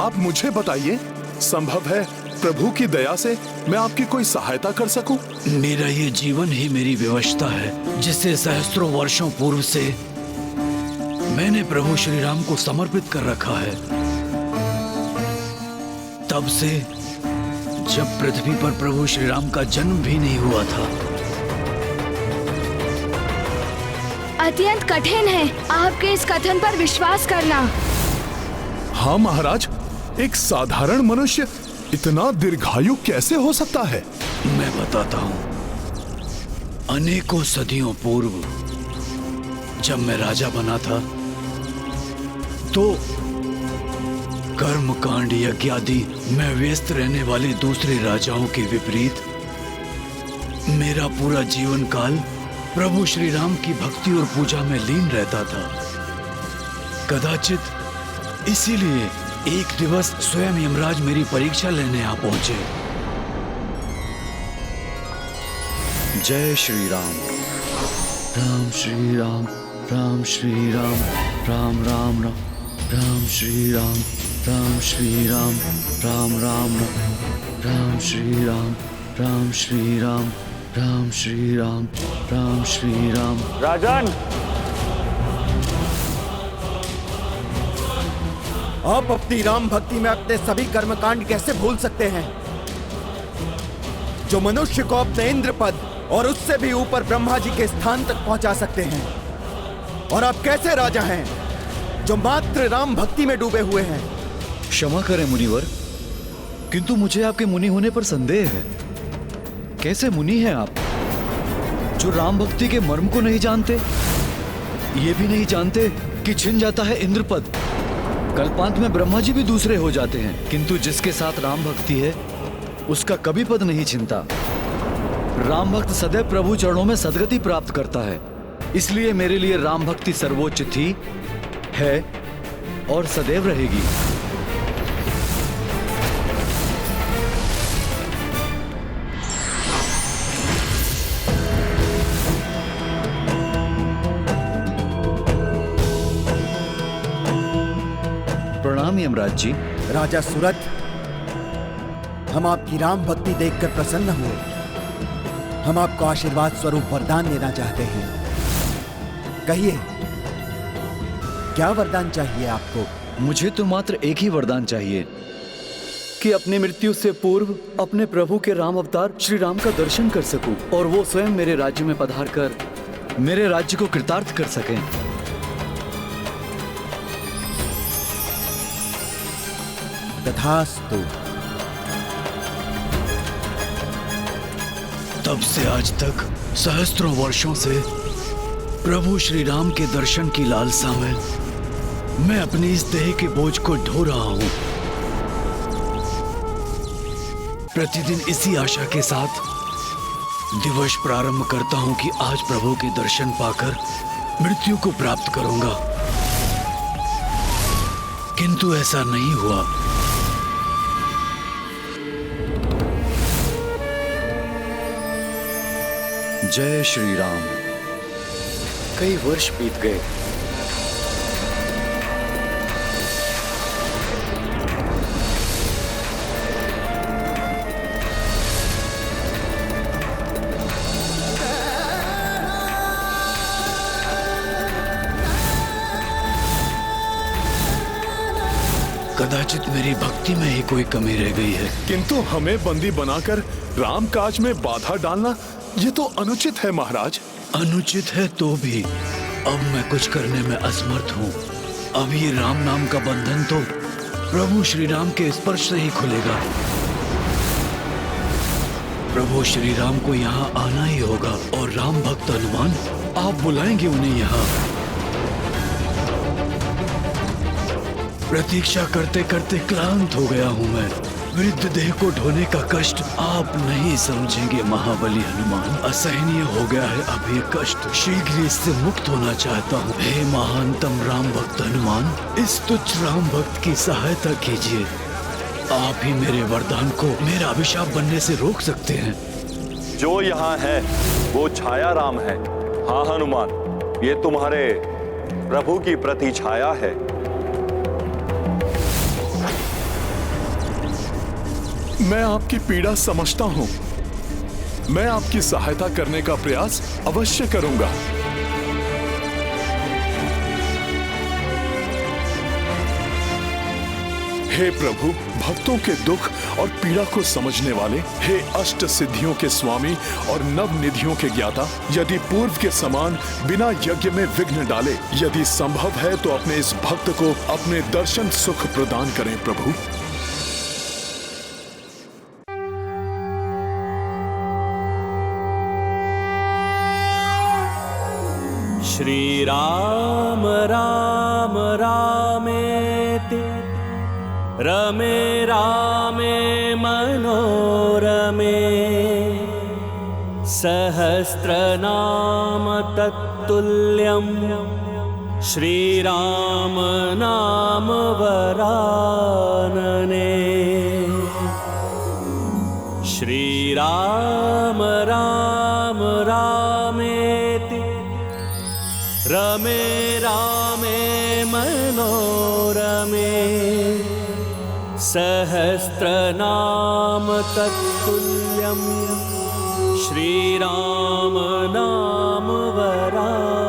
आप मुझे बताइए, संभव है प्रभु की दया से मैं आपकी कोई सहायता कर सकूं? मेरा ये जीवन ही मेरी विवशता है, जिसे सहस्त्रों वर्षों पूर्व से मैंने प्रभु श्री राम को समर्पित कर रखा है। तब से जब पृथ्वी पर प्रभु श्री राम का जन्म भी नहीं हुआ था। अत्यंत कठिन है आपके इस कथन पर विश्वास करना। हाँ महाराज, एक साधारण मनुष्य इतना दीर्घायु कैसे हो सकता है? मैं बताता हूँ। अनेकों सदियों पूर्व जब मैं राजा बना था तो कर्म कांड यज्ञादि में व्यस्त रहने वाले दूसरे राजाओं के विपरीत मेरा पूरा जीवन काल प्रभु श्री राम की भक्ति और पूजा में लीन रहता था। कदाचित इसीलिए एक दिवस स्वयं यमराज मेरी परीक्षा लेने आ पहुंचे। जय श्री राम। राम श्री राम, राम श्री राम, राम राम राम, राम श्री राम, राम श्री राम, राम राम राम, राम श्री राम, राम श्री राम, राम श्री राम, राम श्री राम। राजन, आप अपनी राम भक्ति में अपने सभी कर्मकांड कैसे भूल सकते हैं, जो मनुष्य को अपने इंद्र पद और उससे भी ऊपर ब्रह्मा जी के स्थान तक पहुंचा सकते हैं? और आप कैसे राजा हैं जो मात्र राम भक्ति में डूबे हुए हैं? क्षमा करें मुनिवर, किंतु मुझे आपके मुनि होने पर संदेह है। कैसे मुनि हैं आप जो राम भक्ति के मर्म को नहीं जानते, ये भी नहीं जानते कि छिन जाता है इंद्र पद? कल्पांत में ब्रह्मा जी भी दूसरे हो जाते हैं, किंतु जिसके साथ राम भक्ति है उसका कभी पद नहीं छिनता। राम भक्त सदैव प्रभु चरणों में सदगति प्राप्त करता है। इसलिए मेरे लिए राम भक्ति सर्वोच्च थी, है और सदैव रहेगी। प्रणाम यमराज जी। राजा सुरथ, हम आपकी राम भक्ति देखकर प्रसन्न हुए। हम आपको आशीर्वाद स्वरूप वरदान देना चाहते हैं। कहिए, क्या वरदान चाहिए आपको? मुझे तो मात्र एक ही वरदान चाहिए कि अपनी मृत्यु से पूर्व अपने प्रभु के राम अवतार श्री राम का दर्शन कर सकूं और वो स्वयं मेरे राज्य में पधार कर मेरे राज्य को कृतार्थ कर सकें। तथास्तु। तब से आज तक सहस्त्रों वर्षों से प्रभु श्री राम के दर्शन की लालसा में मैं अपनी इस देह के बोझ को ढो रहा हूं। प्रतिदिन इसी आशा के साथ दिवस प्रारंभ करता हूं कि आज प्रभु के दर्शन पाकर मृत्यु को प्राप्त करूंगा, किंतु ऐसा नहीं हुआ। जय श्री राम। कई वर्ष बीत गए। कदाचित मेरी भक्ति में ही कोई कमी रह गई है। किंतु हमें बंदी बनाकर राम काज में बाधा डालना, ये तो अनुचित है महाराज। अनुचित है तो भी अब मैं कुछ करने में असमर्थ हूँ। अब ये राम नाम का बंधन तो प्रभु श्री राम के स्पर्श से ही खुलेगा। प्रभु श्री राम को यहाँ आना ही होगा और राम भक्त हनुमान आप बुलाएंगे उन्हें यहाँ। प्रतीक्षा करते करते क्लांत हो गया हूँ मैं। वृद्ध देह को ढोने का कष्ट आप नहीं समझेंगे महाबली हनुमान। असहनीय हो गया है अब ये कष्ट। शीघ्र इससे मुक्त होना चाहता हूँ। हे महानतम राम भक्त हनुमान, इस तुच्छ राम भक्त की सहायता कीजिए। आप ही मेरे वरदान को मेरा अभिशाप बनने से रोक सकते हैं। जो यहाँ है वो छाया राम है। हाँ हनुमान, ये तुम्हारे प्रभु की प्रति छाया है। मैं आपकी पीड़ा समझता हूं। मैं आपकी सहायता करने का प्रयास अवश्य करूंगा। हे प्रभु, भक्तों के दुख और पीड़ा को समझने वाले, हे अष्ट सिद्धियों के स्वामी और नव निधियों के ज्ञाता, यदि पूर्व के समान बिना यज्ञ में विघ्न डाले, यदि संभव है तो अपने इस भक्त को अपने दर्शन सुख प्रदान करें प्रभु। श्री राम राम रामेति रमे रामे मनोरमे सहस्रनाम तत्तुल्यं श्रीराम नाम वरानने। श्रीराम राम रामेति रमे रामे मनोरमे सहस्रनाम तत्तुल्यं श्रीराम नाम वरानने।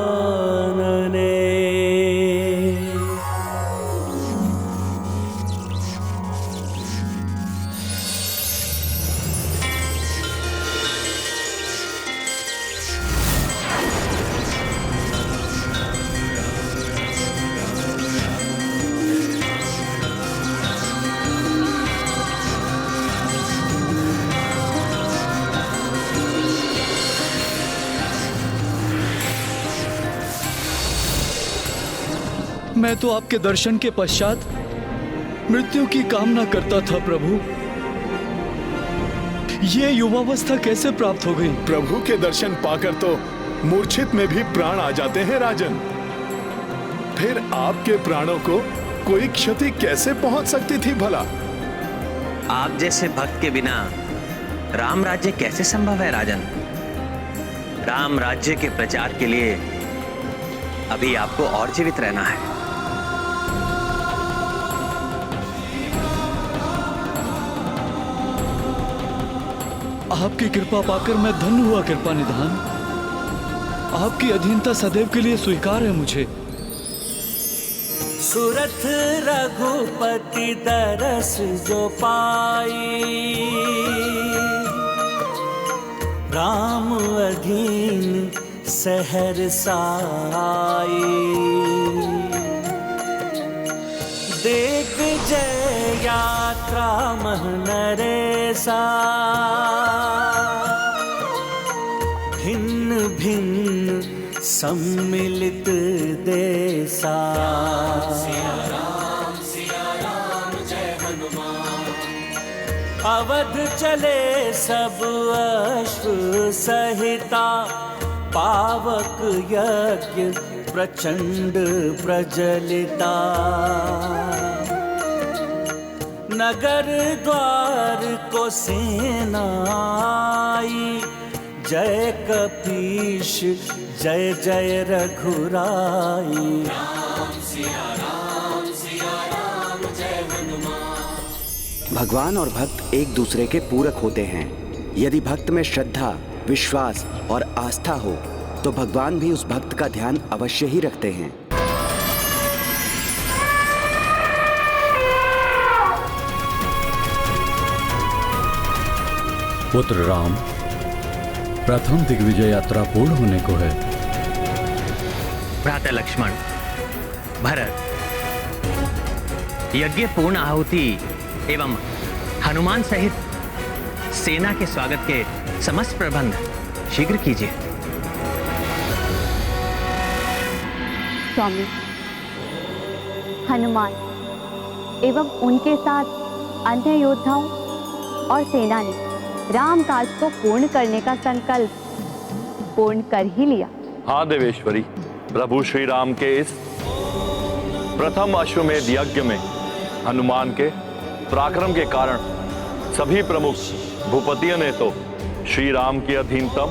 मैं तो आपके दर्शन के पश्चात मृत्यु की कामना करता था प्रभु। ये युवावस्था कैसे प्राप्त हो गई? प्रभु के दर्शन पाकर तो मूर्छित में भी प्राण आ जाते हैं राजन। फिर आपके प्राणों को कोई क्षति कैसे पहुंच सकती थी भला? आप जैसे भक्त के बिना राम राज्य कैसे संभव है राजन? राम राज्य के प्रचार के लिए अभी आपको और जीवित रहना है। आपकी कृपा पाकर मैं धन्य हुआ कृपा निधान। आपकी अधीनता सदैव के लिए स्वीकार है मुझे। सुरथ रघुपति दरस जो पाई, राम अधीन सहर साई। देख जय यात्रा मह नरेसा, भिन्न भिन्न सम्मिलित देसा। सिया राम जय हनुमान। अवध चले सब अश्व सहिता, पावक यज्ञ प्रचंड प्रजलिता। नगर द्वार को सेना आई, जय कपीश जय जय रघुराई। सिया राम जय हनुमान। भगवान और भक्त एक दूसरे के पूरक होते हैं। यदि भक्त में श्रद्धा, विश्वास और आस्था हो तो भगवान भी उस भक्त का ध्यान अवश्य ही रखते हैं। पुत्र राम, प्रथम दिग्विजय यात्रा पूर्ण होने को है। भ्राता लक्ष्मण, भरत, यज्ञ पूर्ण आहुति एवं हनुमान सहित सेना के स्वागत के समस्त प्रबंध शीघ्र कीजिए। स्वामी, हनुमान एवं उनके साथ अन्य योद्धाओं और सेना ने राम काज को पूर्ण करने का संकल्प पूर्ण कर ही लिया। हाँ देवेश्वरी, प्रभु श्री राम के इस प्रथम अश्वमेध यज्ञ में हनुमान के पराक्रम के कारण सभी प्रमुख भूपतियों ने तो श्री राम की अधीनतम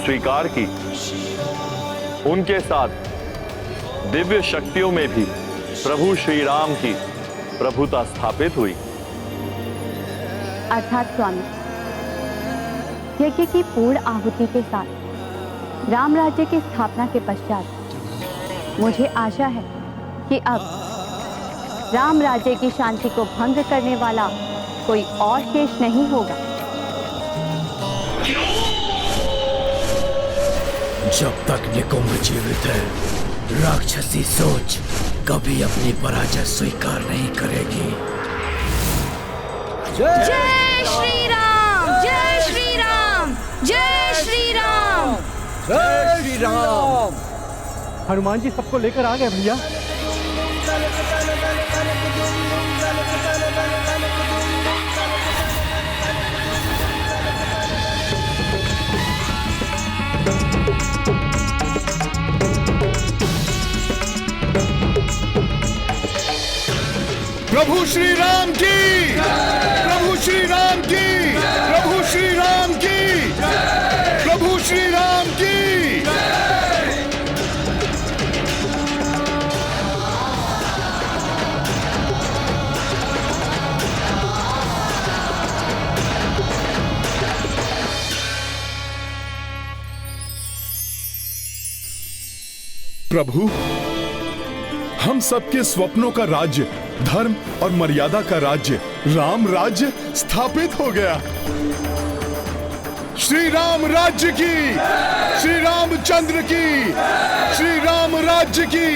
स्वीकार की। उनके साथ दिव्य शक्तियों में भी प्रभु श्री राम की प्रभुता स्थापित हुई। अर्थात स्वामी, यज्ञ की पूर्ण आहुति के साथ राम राज्य की स्थापना के पश्चात मुझे आशा है कि अब राम राज्य की शांति को भंग करने वाला कोई और शेष नहीं होगा। जब तक निकुंभ जीवित है, राक्षसी सोच कभी अपनी पराजय स्वीकार नहीं करेगी। जय श्री राम, जय श्री राम, जय श्री राम, जय श्री राम। हनुमान जी सबको लेकर आ गए भैया। प्रभु श्री राम की, प्रभु श्री राम की, प्रभु श्री राम की, प्रभु श्री राम की। प्रभु, हम सबके स्वप्नों का राज्य, धर्म और मर्यादा का राज्य, राम राज्य स्थापित हो गया। श्री राम राज्य की, श्री रामचंद्र की, श्री राम राज्य की।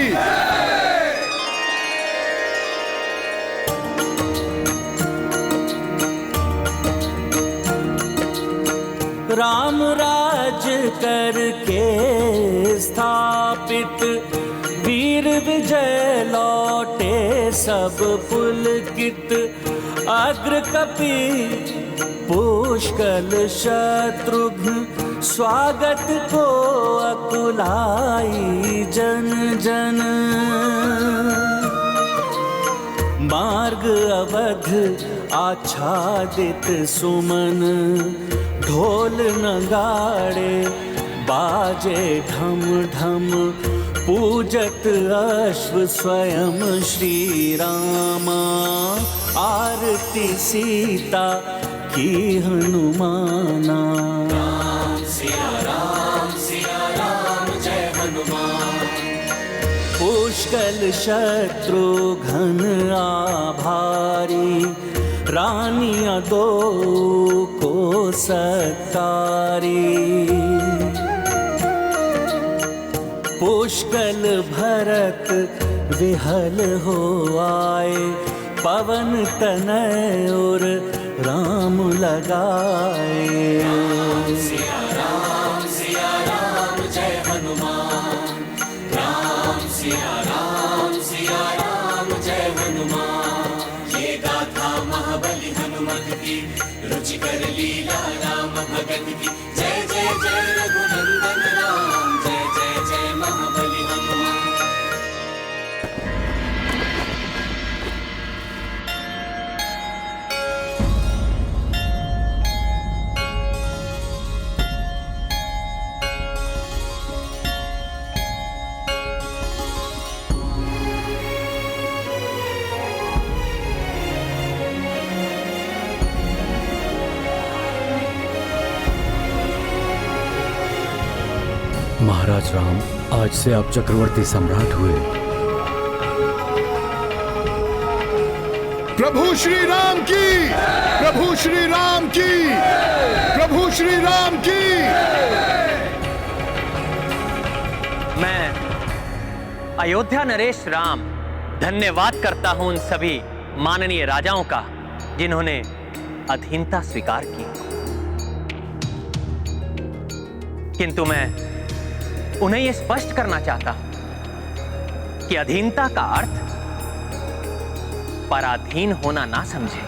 राम राज करके स्थापित वीर वीर विजय लौटे सब पुलकित, अग्र कपि पुष्कल शत्रुघ्न, स्वागत को अकुलाई जन जन। मार्ग अवध आच्छादित सुमन, ढोल नगाड़े बाजे ढम ढम, पूजत अश्व स्वयं श्री रामा, आरती सीता की हनुमाना। राम सिया राम जय हनुमान। पुष्कल शत्रुघ्न आभारी, रानियां दो को सत्कारी। पुष्कल भरत विहल हो आए, पवन तनय और राम लगाए। राम सिया राम जय हनुमान। राम सिया राम जय हनुमान। ये गाथा महाबली हनुमत की, रुचिकर लीला राम भगत की। जय जय जय रघुनंदन राम, जय जय जय महाबली हनुमान। महाराज राम, आज से आप चक्रवर्ती सम्राट हुए। प्रभु श्री राम की, प्रभु श्री राम की, प्रभु श्री राम की। मैं अयोध्या नरेश राम धन्यवाद करता हूं उन सभी माननीय राजाओं का जिन्होंने अधीनता स्वीकार की, किंतु मैं उन्हें यह स्पष्ट करना चाहता हूं कि अधीनता का अर्थ पराधीन होना ना समझे,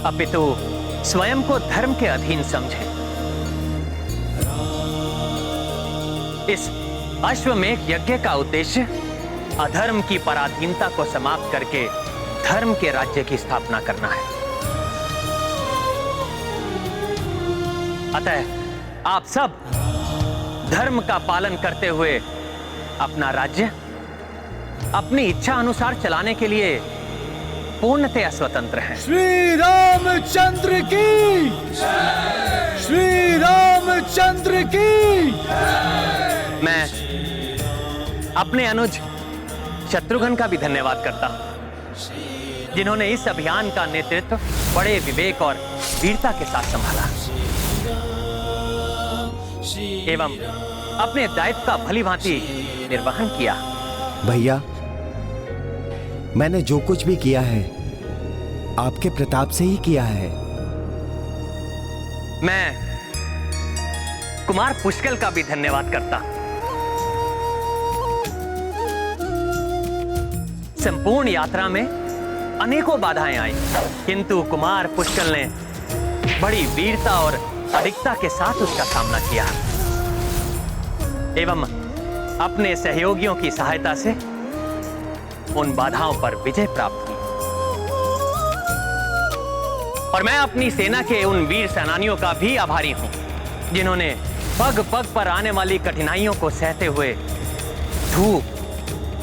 अपितु स्वयं को धर्म के अधीन समझे। इस अश्वमेध यज्ञ का उद्देश्य अधर्म की पराधीनता को समाप्त करके धर्म के राज्य की स्थापना करना है। अतः आप सब धर्म का पालन करते हुए अपना राज्य अपनी इच्छा अनुसार चलाने के लिए पूर्णतया स्वतंत्र हैं। श्री रामचंद्र की, श्री रामचंद्र की। मैं अपने अनुज शत्रुघ्न का भी धन्यवाद करता हूं, जिन्होंने इस अभियान का नेतृत्व बड़े विवेक और वीरता के साथ संभाला एवं अपने दायित्व का भलीभांति निर्वहन किया। भैया, मैंने जो कुछ भी किया है आपके प्रताप से ही किया है। मैं कुमार पुष्कल का भी धन्यवाद करता हूं। संपूर्ण यात्रा में अनेकों बाधाएं आई, किंतु कुमार पुष्कल ने बड़ी वीरता और अधिकता के साथ उसका सामना किया एवं अपने सहयोगियों की सहायता से उन बाधाओं पर विजय प्राप्त की। और मैं अपनी सेना के उन वीर सेनानियों का भी आभारी हूं, जिन्होंने पग पग पर आने वाली कठिनाइयों को सहते हुए धूप,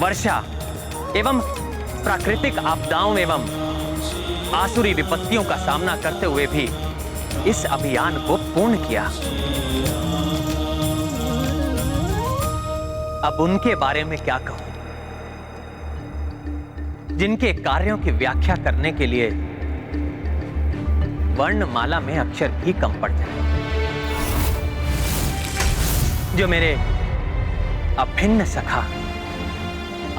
वर्षा एवं प्राकृतिक आपदाओं एवं आसुरी विपत्तियों का सामना करते हुए भी इस अभियान को पूर्ण किया। अब उनके बारे में क्या कहूं, जिनके कार्यों की व्याख्या करने के लिए वर्णमाला में अक्षर भी कम पड़ जाए, जो मेरे अभिन्न सखा,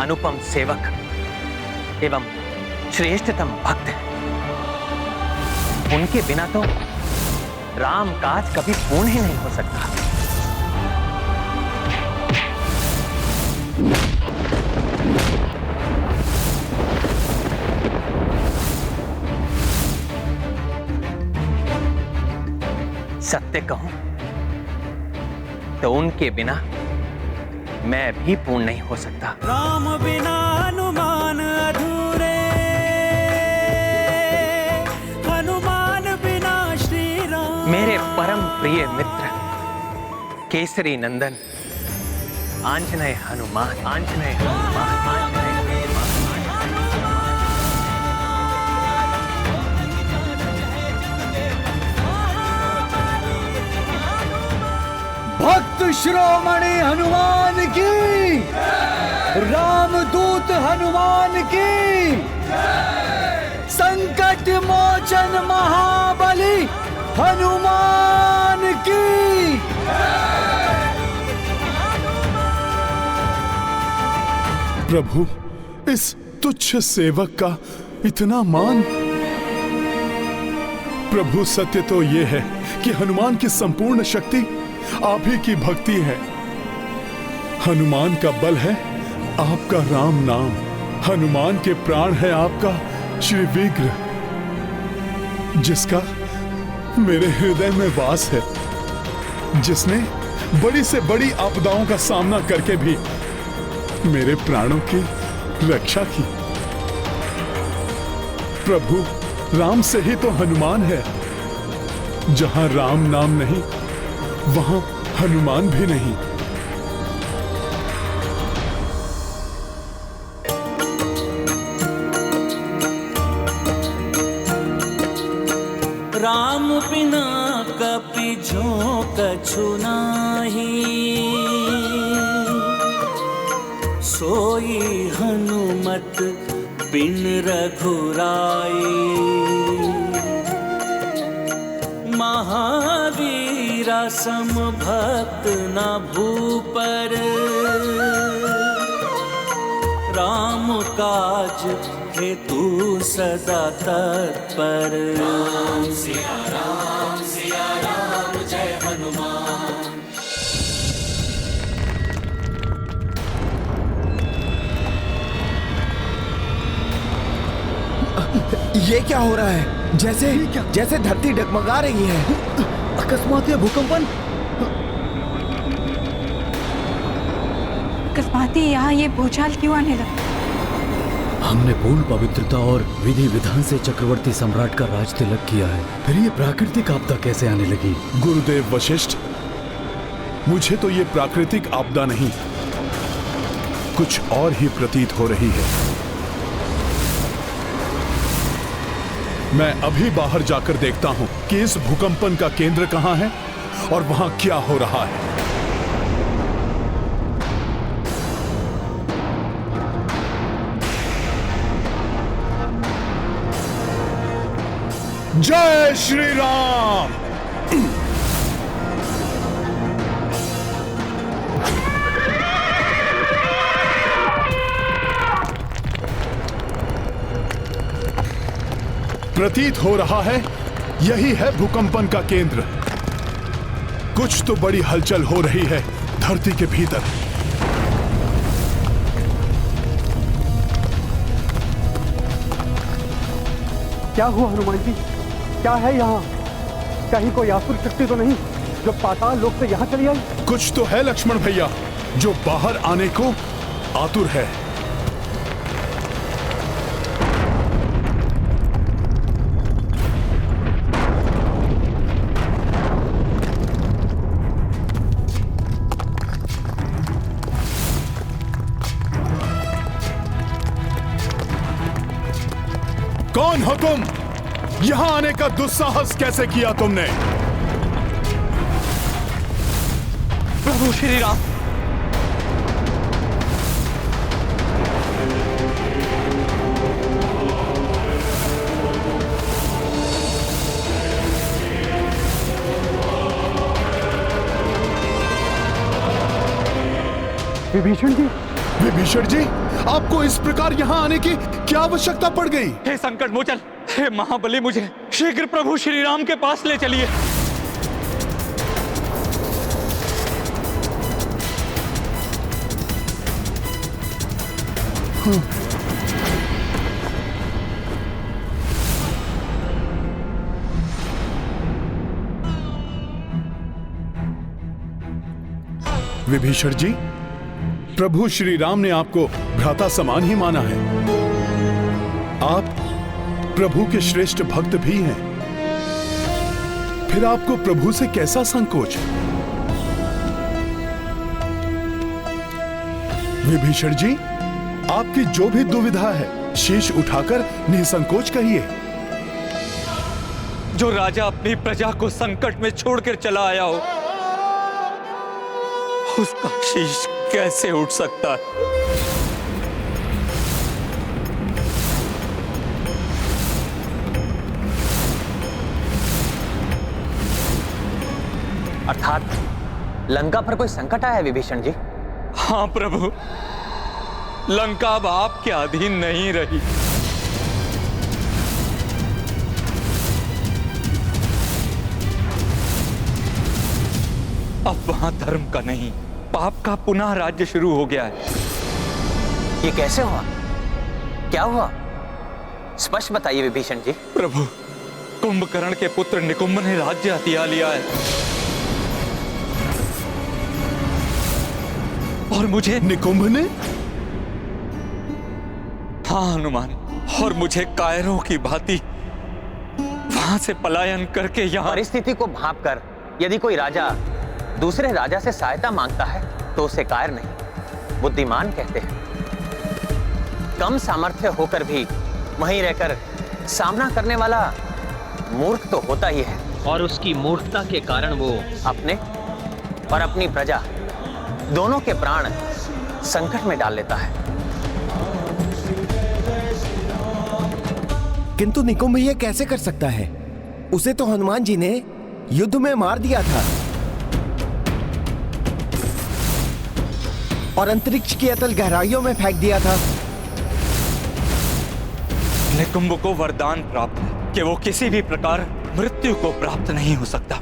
अनुपम सेवक एवं श्रेष्ठतम भक्त हैं। उनके बिना तो राम काज कभी पूर्ण ही नहीं हो सकता। सत्य कहूं तो उनके बिना मैं भी पूर्ण नहीं हो सकता। राम बिना हनुमान अधूरे, हनुमान बिना श्री राम। मेरे परम प्रिय मित्र केसरी नंदन आंजनेय हनुमान, आंजनेय हनुमान, आंजनेय भक्त शिरोमणि हनुमान की, रामदूत हनुमान की, संकट मोचन महाबली हनुमान की। प्रभु, इस तुच्छ सेवक का इतना मान। प्रभु, सत्य तो यह है कि हनुमान की संपूर्ण शक्ति आप ही की भक्ति है। हनुमान का बल है आपका राम नाम, हनुमान के प्राण है आपका श्री विग्रह, जिसका मेरे हृदय में वास है, जिसने बड़ी से बड़ी आपदाओं का सामना करके भी मेरे प्राणों की रक्षा की। प्रभु, राम से ही तो हनुमान है। जहां राम नाम नहीं वहां हनुमान भी नहीं। राम बिना कपि झोंक छुनाही, सोई हनुमत बिन रघुराई। महावीरा सम भक्त न भूपर, राम काज हेतु सदा तत्पर। राम सिया राम जय हनुमान। ये क्या हो रहा है? जैसे धरती डगमगा रही है। अकस्मात यह भूकंपन। अकस्मात यहाँ ये भूचाल क्यों आने लगा? हमने पूर्ण पवित्रता और विधि विधान से चक्रवर्ती सम्राट का राज तिलक किया है, फिर ये प्राकृतिक आपदा कैसे आने लगी? गुरुदेव वशिष्ठ, मुझे तो ये प्राकृतिक आपदा नहीं, कुछ और ही प्रतीत हो रही है। मैं अभी बाहर जाकर देखता हूं कि इस भूकंपन का केंद्र कहां है और वहां क्या हो रहा है। जय श्री राम। प्रतीत हो रहा है यही है भूकंपन का केंद्र। कुछ तो बड़ी हलचल हो रही है धरती के भीतर। क्या हुआ हनुमान जी? क्या है यहाँ? कहीं कोई आसुर शक्ति तो नहीं जो पाताल लोक से यहाँ चली आई? कुछ तो है लक्ष्मण भैया जो बाहर आने को आतुर है। कौन हो तुम? यहां आने का दुस्साहस कैसे किया तुमने? प्रभु श्री राम, विभीषण जी। विभीषण जी, आपको इस प्रकार यहाँ आने की क्या आवश्यकता पड़ गई? हे संकट मोचन, हे महाबली, मुझे शीघ्र प्रभु श्री राम के पास ले चलिए। विभीषण जी, प्रभु श्री राम ने आपको भ्राता समान ही माना है। आप प्रभु के श्रेष्ठ भक्त भी हैं। फिर आपको प्रभु से कैसा संकोच? विभीषण जी, आपकी जो भी दुविधा है, शीश उठाकर निसंकोच कहिए। जो राजा अपनी प्रजा को संकट में छोड़कर चला आया हो, उसका शीश कैसे उठ सकता है? अर्थात लंका पर कोई संकट आया है विभीषण जी? हाँ प्रभु, लंका अब आपके अधीन नहीं रही। अब वहां धर्म का नहीं, पाप का पुनः राज्य शुरू हो गया है। ये कैसे हुआ? क्या हुआ? स्पष्ट बताइए विभीषण जी। प्रभु, कुंभकर्ण के पुत्र निकुंभ ने राज्य हथिया लिया है और मुझे। निकुंभ ने? हाँ हनुमान, और मुझे कायरों की भांति वहां से पलायन करके यहाँ। परिस्थिति को भांपकर यदि कोई राजा दूसरे राजा से सहायता मांगता है तो उसे कायर नहीं, बुद्धिमान कहते हैं। कम सामर्थ्य होकर भी वहीं रहकर सामना करने वाला मूर्ख तो होता ही है, और उसकी मूर्खता के कारण वो अपने और अपनी प्रजा दोनों के प्राण संकट में डाल लेता है। किंतु निकुंभ ये कैसे कर सकता है? उसे तो हनुमान जी ने युद्ध में मार दिया था और अंतरिक्ष की अतल गहराइयों में फेंक दिया था। निकुंभ को वरदान प्राप्त है कि वो किसी भी प्रकार मृत्यु को प्राप्त नहीं हो सकता।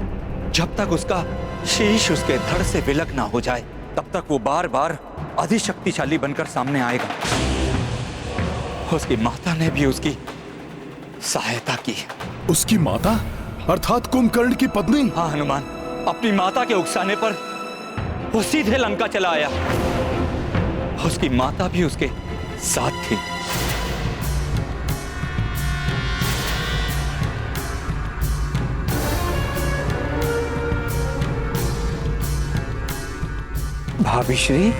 जब तक उसका शीश उसके धड़ से विलग ना हो जाए, तब तक वो बार बार अधिशक्तिशाली बनकर सामने आएगा। उसकी माता ने भी उसकी सहायता की। उसकी माता अर्थात कुंभकर्ण की पत्नी? हाँ हनुमान, अपनी माता के उकसाने पर वो सीधे लंका चला आया। उसकी माता भी उसके साथ थी। भाभी श्री,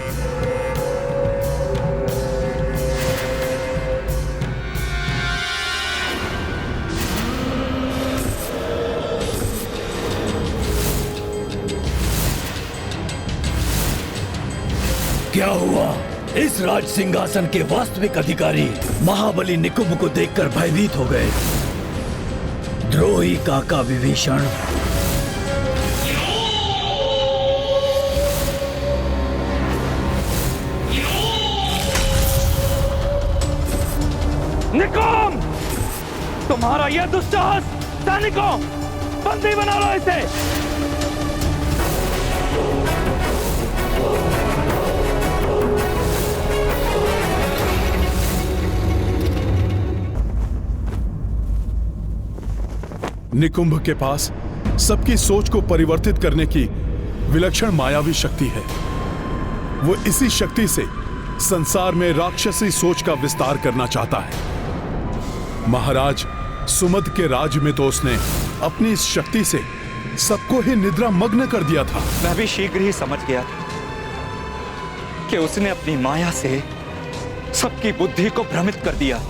क्या हुआ? इस राज सिंहासन के वास्तविक अधिकारी महाबली निकुंभ को देखकर भयभीत हो गए। द्रोही काका विभीषण, निकुंभ, तुम्हारा यह दुस्साहस! सैनिकों, बंदी बना लो इसे। निकुंभ के पास सबकी सोच को परिवर्तित करने की विलक्षण मायावी शक्ति है। वो इसी शक्ति से संसार में राक्षसी सोच का विस्तार करना चाहता है। महाराज सुमद के राज में तो उसने अपनी इस शक्ति से सबको ही निद्रा मग्न कर दिया था। मैं भी शीघ्र ही समझ गया कि उसने अपनी माया से सबकी बुद्धि को भ्रमित कर दिया।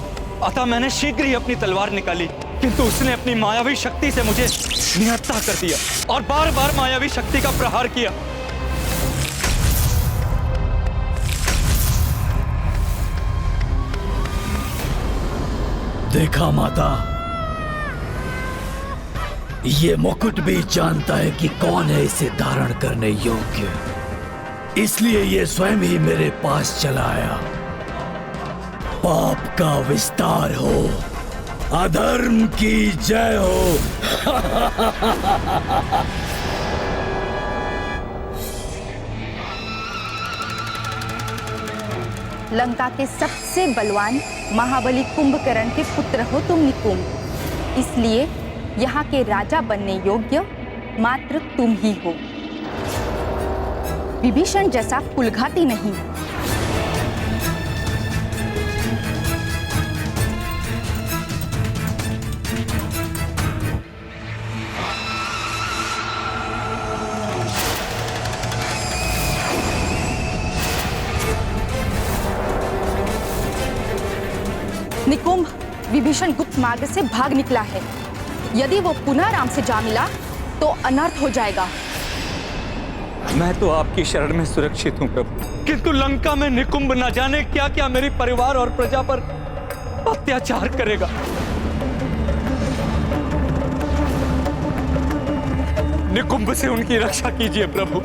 अतः मैंने शीघ्र ही अपनी तलवार निकाली, किंतु उसने अपनी मायावी शक्ति से मुझे निहत्था कर दिया और बार बार मायावी शक्ति का प्रहार किया। देखा माता, ये मुकुट भी जानता है कि कौन है इसे धारण करने योग्य, इसलिए ये स्वयं ही मेरे पास चला आया। पाप का विस्तार हो, अधर्म की जय हो। लंका के सबसे बलवान महाबली कुंभकर्ण के पुत्र हो तुम निकुंभ, इसलिए यहाँ के राजा बनने योग्य मात्र तुम ही हो। विभीषण जैसा कुलघाती नहीं। निकुंभ विभीषण गुप्त मार्ग से भाग निकला है। यदि वो पुनः राम से जा मिला तो अनर्थ हो जाएगा। मैं तो आपकी शरण में सुरक्षित हूं प्रभु, किंतु लंका में निकुंभ न जाने क्या क्या मेरे परिवार और प्रजा पर अत्याचार करेगा। निकुंभ से उनकी रक्षा कीजिए प्रभु।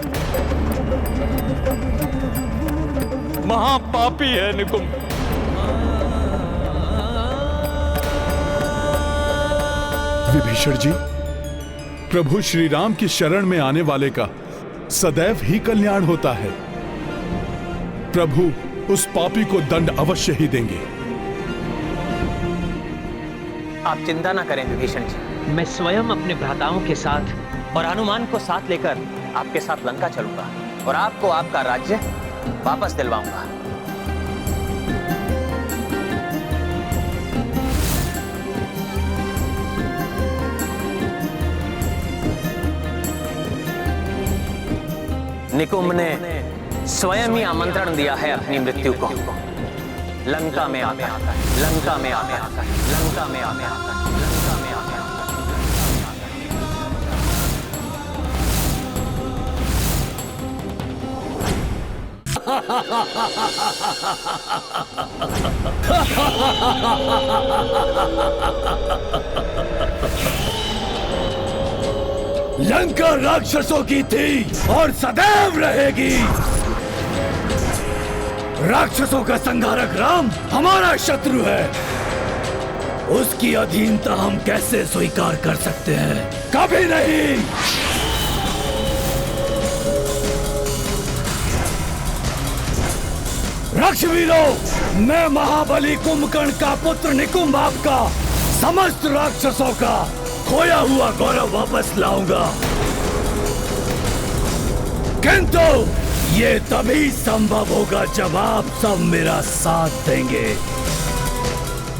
महापापी है निकुंभ। विभीषण जी, प्रभु श्री राम की शरण में आने वाले का सदैव ही कल्याण होता है। प्रभु उस पापी को दंड अवश्य ही देंगे। आप चिंता ना करें विभीषण जी, मैं स्वयं अपने भ्राताओं के साथ और हनुमान को साथ लेकर आपके साथ लंका चलूंगा और आपको आपका राज्य वापस दिलवाऊंगा। निकुंभ ने स्वयं ही आमंत्रण दिया है अपनी मृत्यु को। लंका में आकर, लंका में आकर, लंका में आकर, लंका में आकर। लंका राक्षसों की थी और सदैव रहेगी। राक्षसों का संहारक राम हमारा शत्रु है। उसकी अधीनता हम कैसे स्वीकार कर सकते हैं? कभी नहीं। राक्षवीरों, मैं महाबली कुंभकर्ण का पुत्र निकुंभ आपका समस्त राक्षसों का खोया हुआ गौरव वापस लाऊंगा, किंतु ये तभी संभव होगा जब आप सब मेरा साथ देंगे।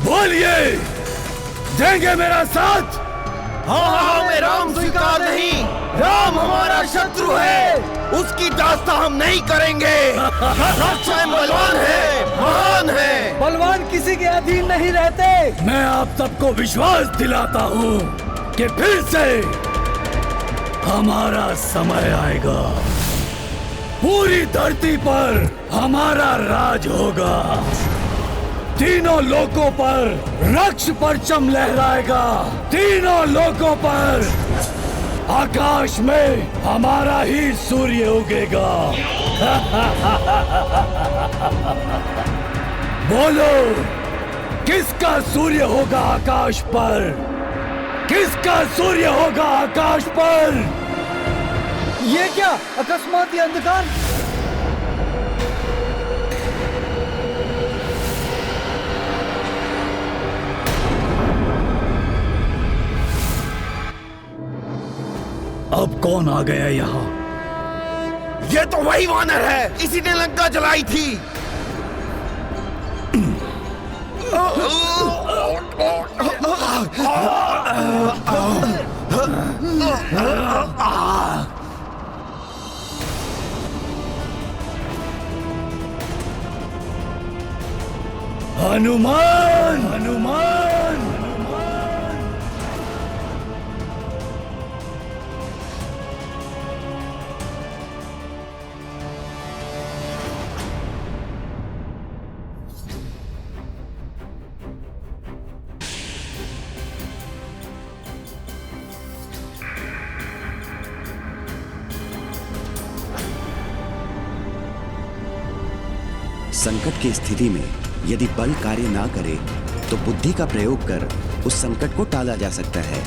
बोलिए, देंगे मेरा साथ? हाँ, हमें राम स्वीकार नहीं। राम हमारा शत्रु है, उसकी दास्ता हम नहीं करेंगे। स्वयं बलवान है, महान है। बलवान किसी के अधीन नहीं रहते। मैं आप सबको विश्वास दिलाता हूँ कि फिर से हमारा समय आएगा। पूरी धरती पर हमारा राज होगा। तीनों लोकों पर रक्ष परचम लहराएगा। तीनों लोकों पर आकाश में हमारा ही सूर्य उगेगा। बोलो, किसका सूर्य होगा आकाश पर? किसका सूर्य होगा आकाश पर? ये क्या अकस्मात ये अंधकार? अब कौन आ गया यहाँ? ये तो वही वानर है, इसी ने लंका जलाई थी। हनुमान, हनुमान, संकट की स्थिति में यदि बल कार्य ना करे तो बुद्धि का प्रयोग कर उस संकट को टाला जा सकता है।